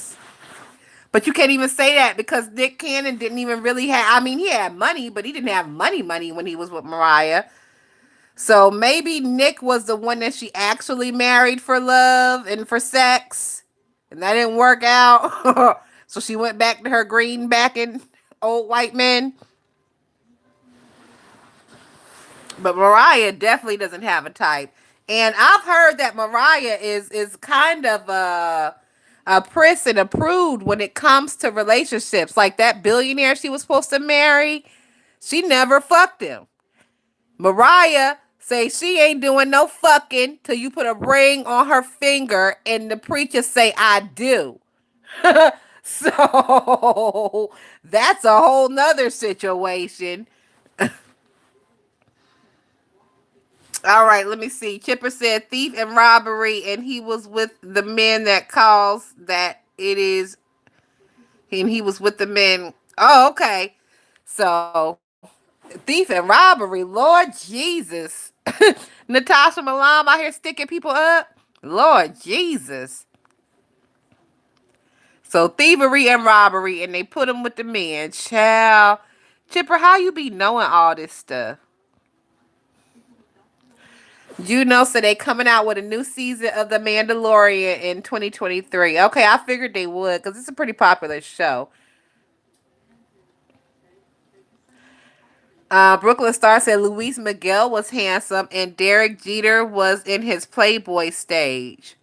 But you can't even say that because Nick Cannon didn't even really have. I mean, he had money, but he didn't have money when he was with Mariah. So maybe Nick was the one that she actually married for love and for sex, and that didn't work out. So she went back to her greenbacking old white men. But Mariah definitely doesn't have a type. And I've heard that Mariah is kind of a priss and a prude when it comes to relationships. Like that billionaire she was supposed to marry, she never fucked him. Mariah say she ain't doing no fucking till you put a ring on her finger and the preacher say I do. So that's a whole nother situation. All right, let me see. Chipper said thief and robbery, and he was with the men that calls that it is, and he was with the men. Oh, okay. So thief and robbery, Lord Jesus. Natasha Malam out here sticking people up. Lord Jesus. So thievery and robbery, and they put him with the men. Child. Chipper, how you be knowing all this stuff? So they coming out with a new season of The Mandalorian in 2023. Okay, I figured they would because it's a pretty popular show. Brooklyn Star said Luis Miguel was handsome and Derek Jeter was in his Playboy stage.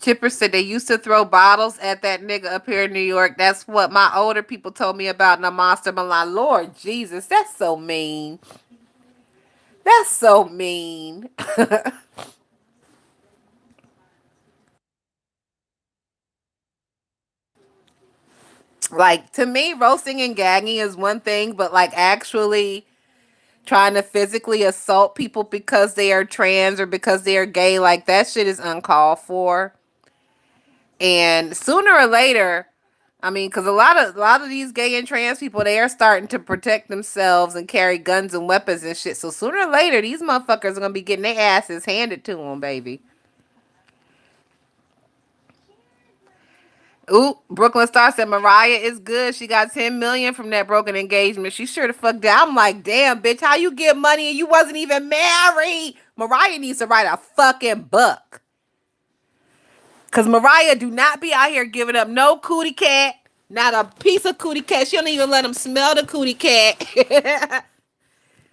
Chipper said they used to throw bottles at that nigga up here in New York. That's what my older people told me about in the Monster Milan. Lord Jesus, that's so mean. That's so mean. Like, to me, roasting and gagging is one thing, but like actually trying to physically assault people because they are trans or because they are gay, like that shit is uncalled for. And sooner or later, I mean, because a lot of these gay and trans people, they are starting to protect themselves and carry guns and weapons and shit. So sooner or later, these motherfuckers are gonna be getting their asses handed to them, baby. Ooh, Brooklyn Star said Mariah is good. She got 10 million from that broken engagement. She sure the fuck did. I'm like, damn, bitch, how you get money and you wasn't even married? Mariah needs to write a fucking book. Cause Mariah do not be out here giving up no cootie cat. Not a piece of cootie cat. She don't even let them smell the cootie cat.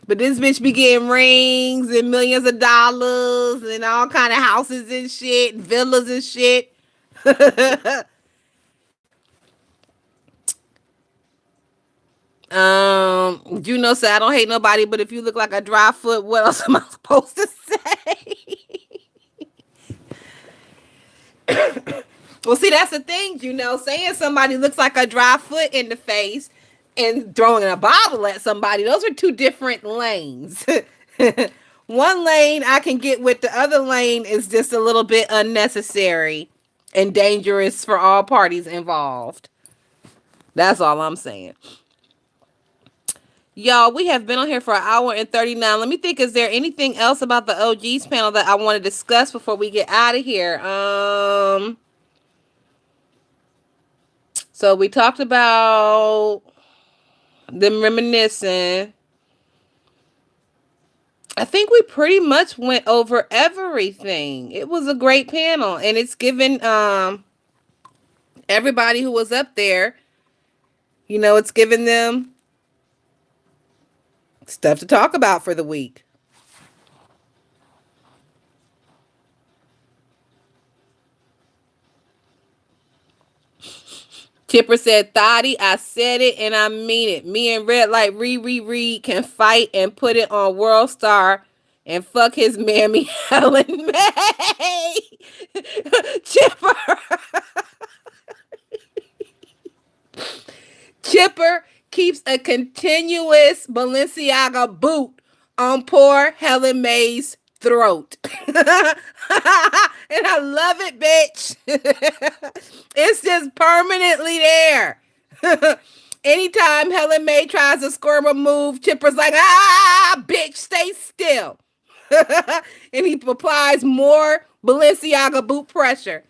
But this bitch be getting rings and millions of dollars and all kind of houses and shit, villas and shit. Said I don't hate nobody, but if you look like a dry foot, what else am I supposed to say? Well, see, that's the thing, saying somebody looks like a dry foot in the face and throwing a bottle at somebody, those are two different lanes. One lane I can get with, the other lane is just a little bit unnecessary and dangerous for all parties involved. That's all I'm saying. Y'all, we have been on here for an hour and 39. Let me think, is there anything else about the OGs panel that I want to discuss before we get out of here? So we talked about Them reminiscing. I think we pretty much went over everything. It was a great panel, and it's given everybody who was up there, it's given them stuff to talk about for the week. Chipper said, Thotty, I said it and I mean it. Me and Red Light Reed can fight and put it on World Star and fuck his mammy Helen May. Chipper. Chipper keeps a continuous Balenciaga boot on poor Helen May's throat. And I love it, bitch. It's just permanently there. Anytime Helen May tries to squirm a move, Chipper's like, bitch, stay still. And he applies more Balenciaga boot pressure.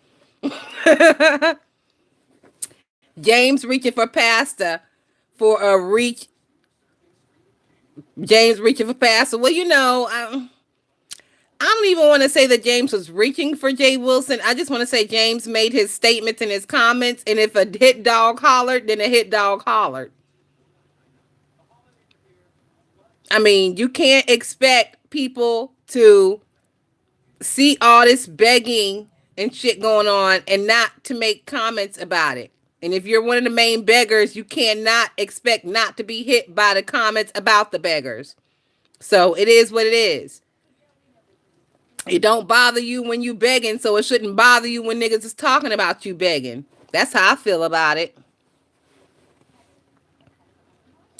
James reaching for pasta for a reach. James reaching for pasta. Well, I don't even want to say that James was reaching for Jay Wilson. I just want to say James made his statements and his comments, and if a hit dog hollered, then a hit dog hollered. I mean, you can't expect people to see all this begging and shit going on and not to make comments about it. And if you're one of the main beggars, you cannot expect not to be hit by the comments about the beggars. So it is what it is. It don't bother you when you begging, so it shouldn't bother you when niggas is talking about you begging. That's how I feel about it.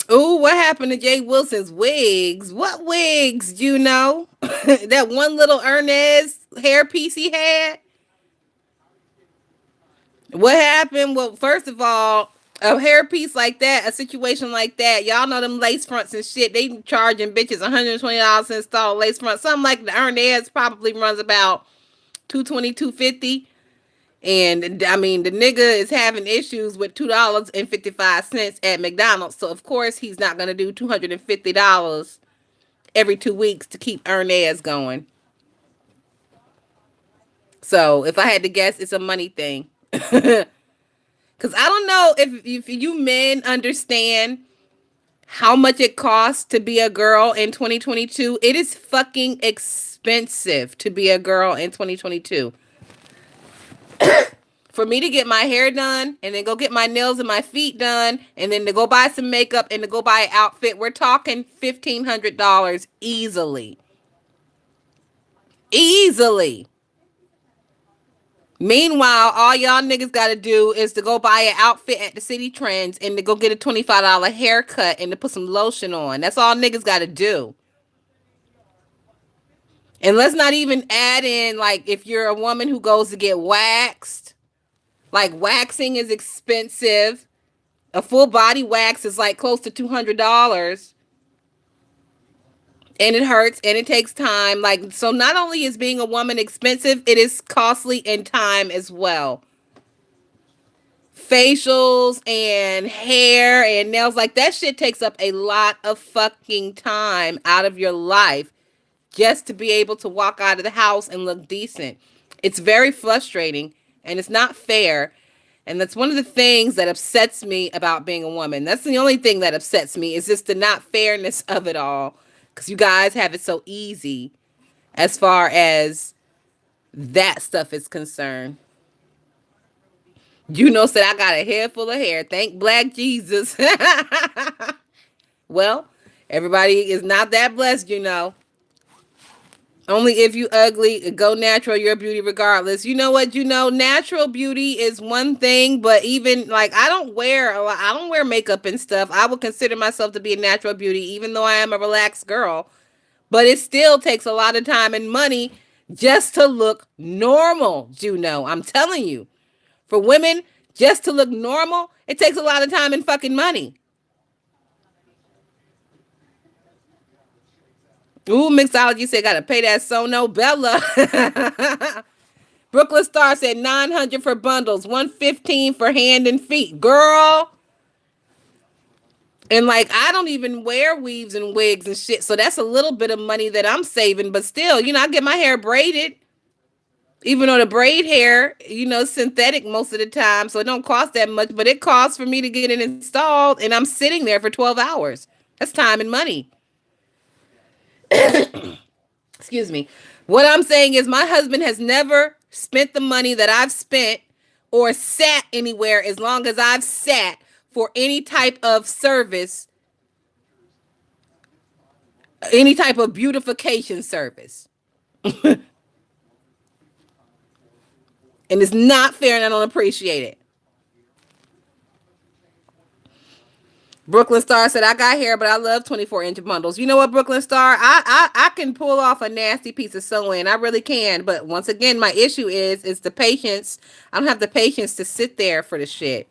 Ooh, what happened to Jay Wilson's wigs? What wigs, do you know? That one little Ernest hairpiece he had? What happened? Well, first of all, a hairpiece like that, a situation like that, y'all know them lace fronts and shit. They charging bitches $120 to install a lace front. Something like the Ernest probably runs about 220, 250. And I mean, the nigga is having issues with $2.55 at McDonald's. So, of course, he's not going to do $250 every 2 weeks to keep Ernest going. So, if I had to guess, it's a money thing. Because I don't know if you men understand how much it costs to be a girl in 2022. It is fucking expensive to be a girl in 2022. For me to get my hair done and then go get my nails and my feet done and then to go buy some makeup and to go buy an outfit, we're talking $1,500 easily. Easily. Meanwhile, all y'all niggas gotta do is to go buy an outfit at the City Trends and to go get a $25 haircut and to put some lotion on. That's all niggas gotta do. And let's not even add in, like, if you're a woman who goes to get waxed, like, waxing is expensive. A full body wax is like close to $200. And it hurts and it takes time. Like, so not only is being a woman expensive, it is costly in time as well. Facials and hair and nails, like that shit takes up a lot of fucking time out of your life just to be able to walk out of the house and look decent. It's very frustrating and it's not fair. And that's one of the things that upsets me about being a woman. That's the only thing that upsets me is just the not fairness of it all. Because you guys have it so easy as far as that stuff is concerned. Said I got a head full of hair. Thank Black Jesus. Well, everybody is not that blessed. Only if you ugly, go natural, your beauty regardless. You know what? Natural beauty is one thing, but even like I don't wear makeup and stuff. I would consider myself to be a natural beauty, even though I am a relaxed girl. But it still takes a lot of time and money just to look normal, I'm telling you. For women, just to look normal, it takes a lot of time and fucking money. Ooh, Mixology said, gotta pay that Sono Bella. Brooklyn Star said 900 for bundles, 115 for hand and feet. Girl, And like I don't even wear weaves and wigs and shit. So that's a little bit of money that I'm saving, but still, I get my hair braided. Even though the braid hair, synthetic most of the time, so it don't cost that much, but it costs for me to get it installed and I'm sitting there for 12 hours. That's time and money. Excuse me. What I'm saying is my husband has never spent the money that I've spent or sat anywhere as long as I've sat for any type of service, any type of beautification service. And it's not fair and I don't appreciate it. Brooklyn Star said, I got hair, but I love 24-inch bundles. You know what, Brooklyn Star? I can pull off a nasty piece of sewing. I really can. But once again, my issue is the patience. I don't have the patience to sit there for the shit.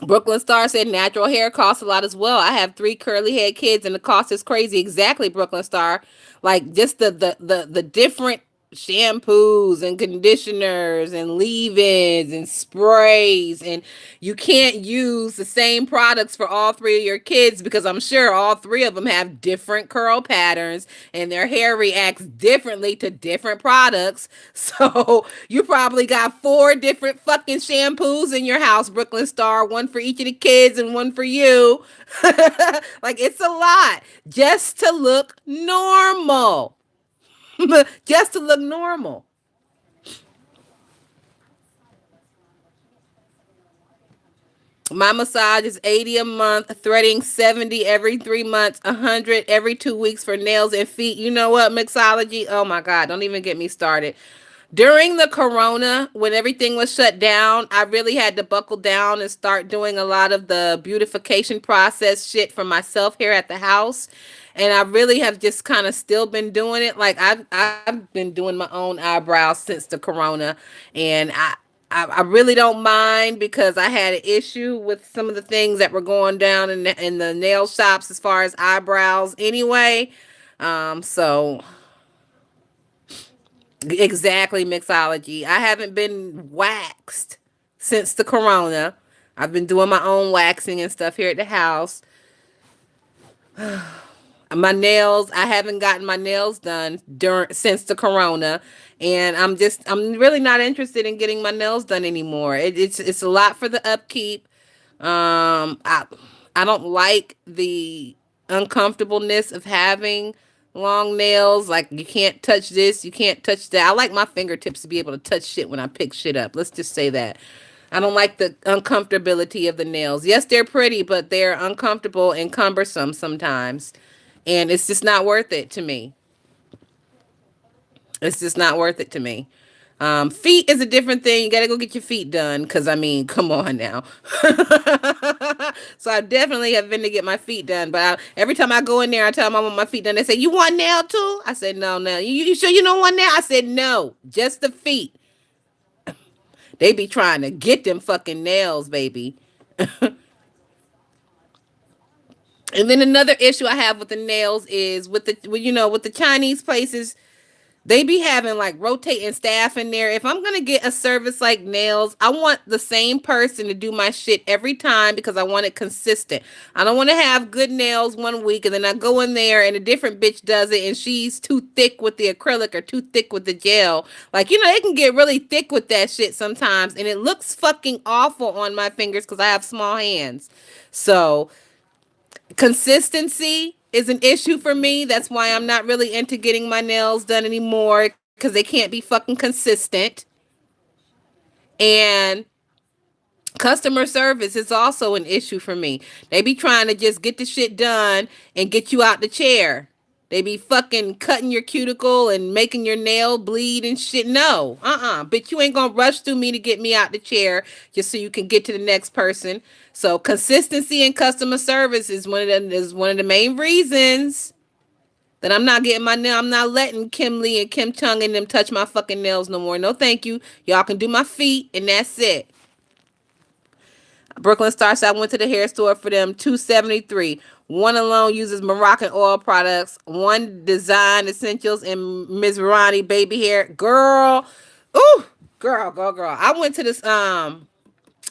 Brooklyn Star said natural hair costs a lot as well. I have three curly head kids and the cost is crazy. Exactly, Brooklyn Star. Like just the different shampoos and conditioners and leave-ins and sprays, and you can't use the same products for all three of your kids because I'm sure all three of them have different curl patterns and their hair reacts differently to different products. So you probably got four different fucking shampoos in your house, Brooklyn Star, one for each of the kids and one for you. Like it's a lot just to look normal. Just to look normal. My massage is 80 a month, threading 70 every 3 months, 100 every 2 weeks for nails and feet. You know what, mixology? Oh my God, don't even get me started. During the corona, when everything was shut down, I really had to buckle down and start doing a lot of the beautification process shit for myself here at the house. And I really have just kind of still been doing it. Like I've been doing my own eyebrows since the corona, and I really don't mind because I had an issue with some of the things that were going down in the nail shops as far as eyebrows anyway. So exactly, mixology. I haven't been waxed since the corona. I've been doing my own waxing and stuff here at the house. My nails, I haven't gotten my nails done during since the corona, and I'm really not interested in getting my nails done anymore. It's a lot for the upkeep. I don't like the uncomfortableness of having long nails. Like you can't touch this, you can't touch that. I like my fingertips to be able to touch shit when I pick shit up. Let's just say that. I don't like the uncomfortability of the nails. Yes, they're pretty, but they're uncomfortable and cumbersome sometimes. And it's just not worth it to me. It's just not worth it to me. Feet is a different thing. You got to go get your feet done because, I mean, come on now. So I definitely have been to get my feet done. But every time I go in there, I tell them I want my feet done. They say, "You want nail too?" I said, "No, no. You sure you don't want nail?" I said, "No, just the feet." They be trying to get them fucking nails, baby. And then another issue I have with the nails is with the Chinese places, they be having like rotating staff in there. If I'm gonna get a service like nails, I want the same person to do my shit every time because I want it consistent. I don't want to have good nails one week and then I go in there and a different bitch does it and she's too thick with the acrylic or too thick with the gel. Like, they can get really thick with that shit sometimes and it looks fucking awful on my fingers because I have small hands. So consistency is an issue for me. That's why I'm not really into getting my nails done anymore because they can't be fucking consistent. And customer service is also an issue for me. They be trying to just get the shit done and get you out the chair. They be fucking cutting your cuticle and making your nail bleed and shit. No, But you ain't gonna rush through me to get me out the chair just so you can get to the next person. So consistency and customer service is one of the main reasons that I'm not getting my nail. I'm not letting Kim Lee and Kim Chung and them touch my fucking nails no more. No, thank you. Y'all can do my feet and that's it. Brooklyn Star said I went to the hair store for them. 273. One alone uses Moroccan oil products. One design essentials and Ms. Ronnie baby hair. Girl, ooh, girl. I went to this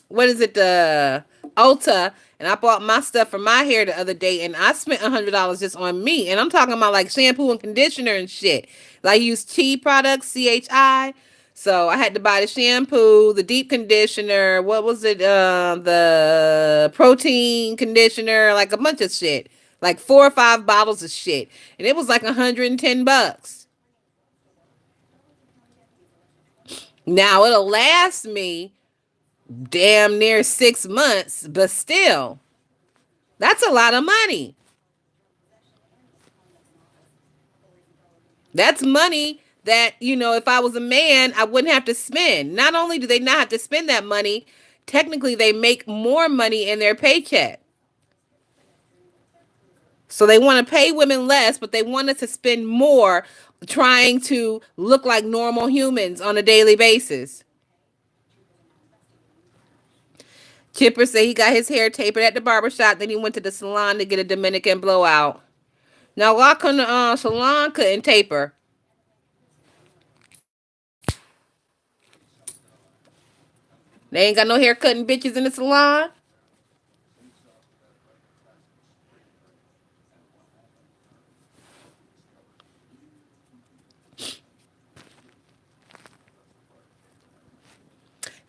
what is it, the Ulta, and I bought my stuff for my hair the other day, and I spent $100 just on me, and I'm talking about like shampoo and conditioner and shit. Like I use Chi products, CHI. So I had to buy the shampoo, the deep conditioner, what was it, the protein conditioner, like a bunch of shit, like 4 or 5 bottles of shit, and it was like $110. Now it'll last me damn near 6 months, but still, that's a lot of money. That's money that, if I was a man, I wouldn't have to spend. Not only do they not have to spend that money, technically they make more money in their paycheck. So they want to pay women less, but they want us to spend more trying to look like normal humans on a daily basis. Chipper said he got his hair tapered at the barbershop, then he went to the salon to get a Dominican blowout. Now, why couldn't the salon couldn't taper? They ain't got no hair cutting bitches in the salon.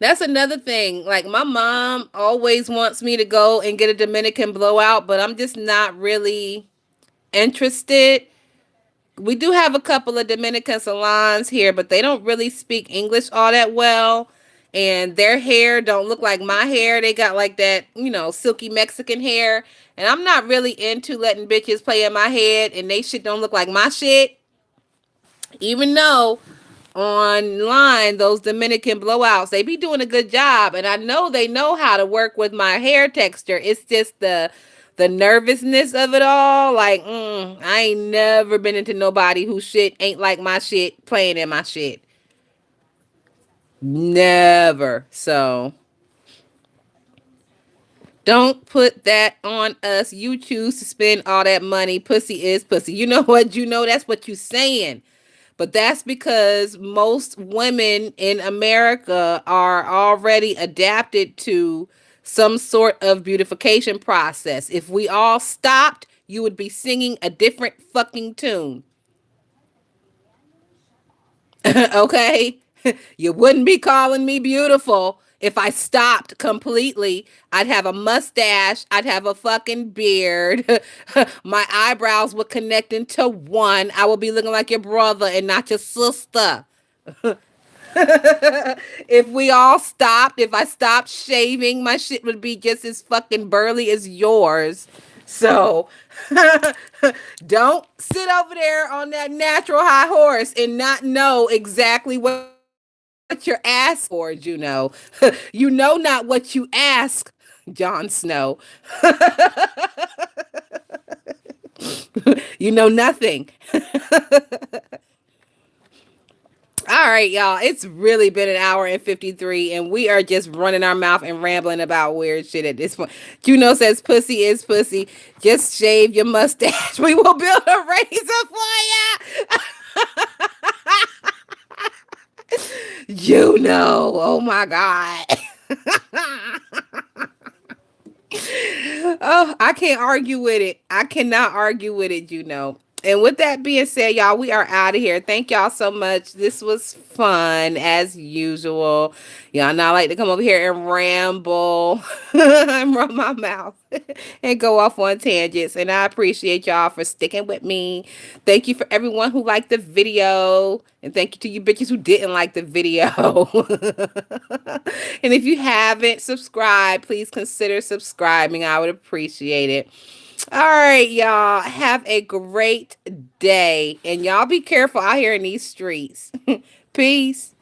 That's another thing. Like my mom always wants me to go and get a Dominican blowout, but I'm just not really interested. We do have a couple of Dominican salons here, but they don't really speak English all that well. And their hair don't look like my hair. They got like that, silky Mexican hair. And I'm not really into letting bitches play in my head and they shit don't look like my shit. Even though online those Dominican blowouts, they be doing a good job, and I know they know how to work with my hair texture. It's just the nervousness of it all. Like, I ain't never been into nobody who shit ain't like my shit playing in my shit. Never. So don't put that on us. You choose to spend all that money. Pussy is pussy. You know what? That's what you saying. But that's because most women in America are already adapted to some sort of beautification process. If we all stopped, you would be singing a different fucking tune. Okay? You wouldn't be calling me beautiful. If I stopped completely, I'd have a mustache, I'd have a fucking beard, my eyebrows would connect into one. I would be looking like your brother and not your sister. If we all stopped, if I stopped shaving, my shit would be just as fucking burly as yours. So don't sit over there on that natural high horse and not know exactly what you're asked for, Juno. You know not what you ask, Jon Snow. You know nothing. All right, y'all. It's really been an hour and 53, and we are just running our mouth and rambling about weird shit at this point. Juno says pussy is pussy. Just shave your mustache. We will build a razor for ya. Juno. Oh my God. Oh, I can't argue with it. I cannot argue with it, And with that being said, y'all, we are out of here. Thank y'all so much. This was fun as usual. Y'all know I like to come over here and ramble and run my mouth and go off on tangents. And I appreciate y'all for sticking with me. Thank you for everyone who liked the video. And thank you to you bitches who didn't like the video. And if you haven't subscribed, please consider subscribing. I would appreciate it. All right, y'all. Have a great day. And y'all be careful out here in these streets. Peace.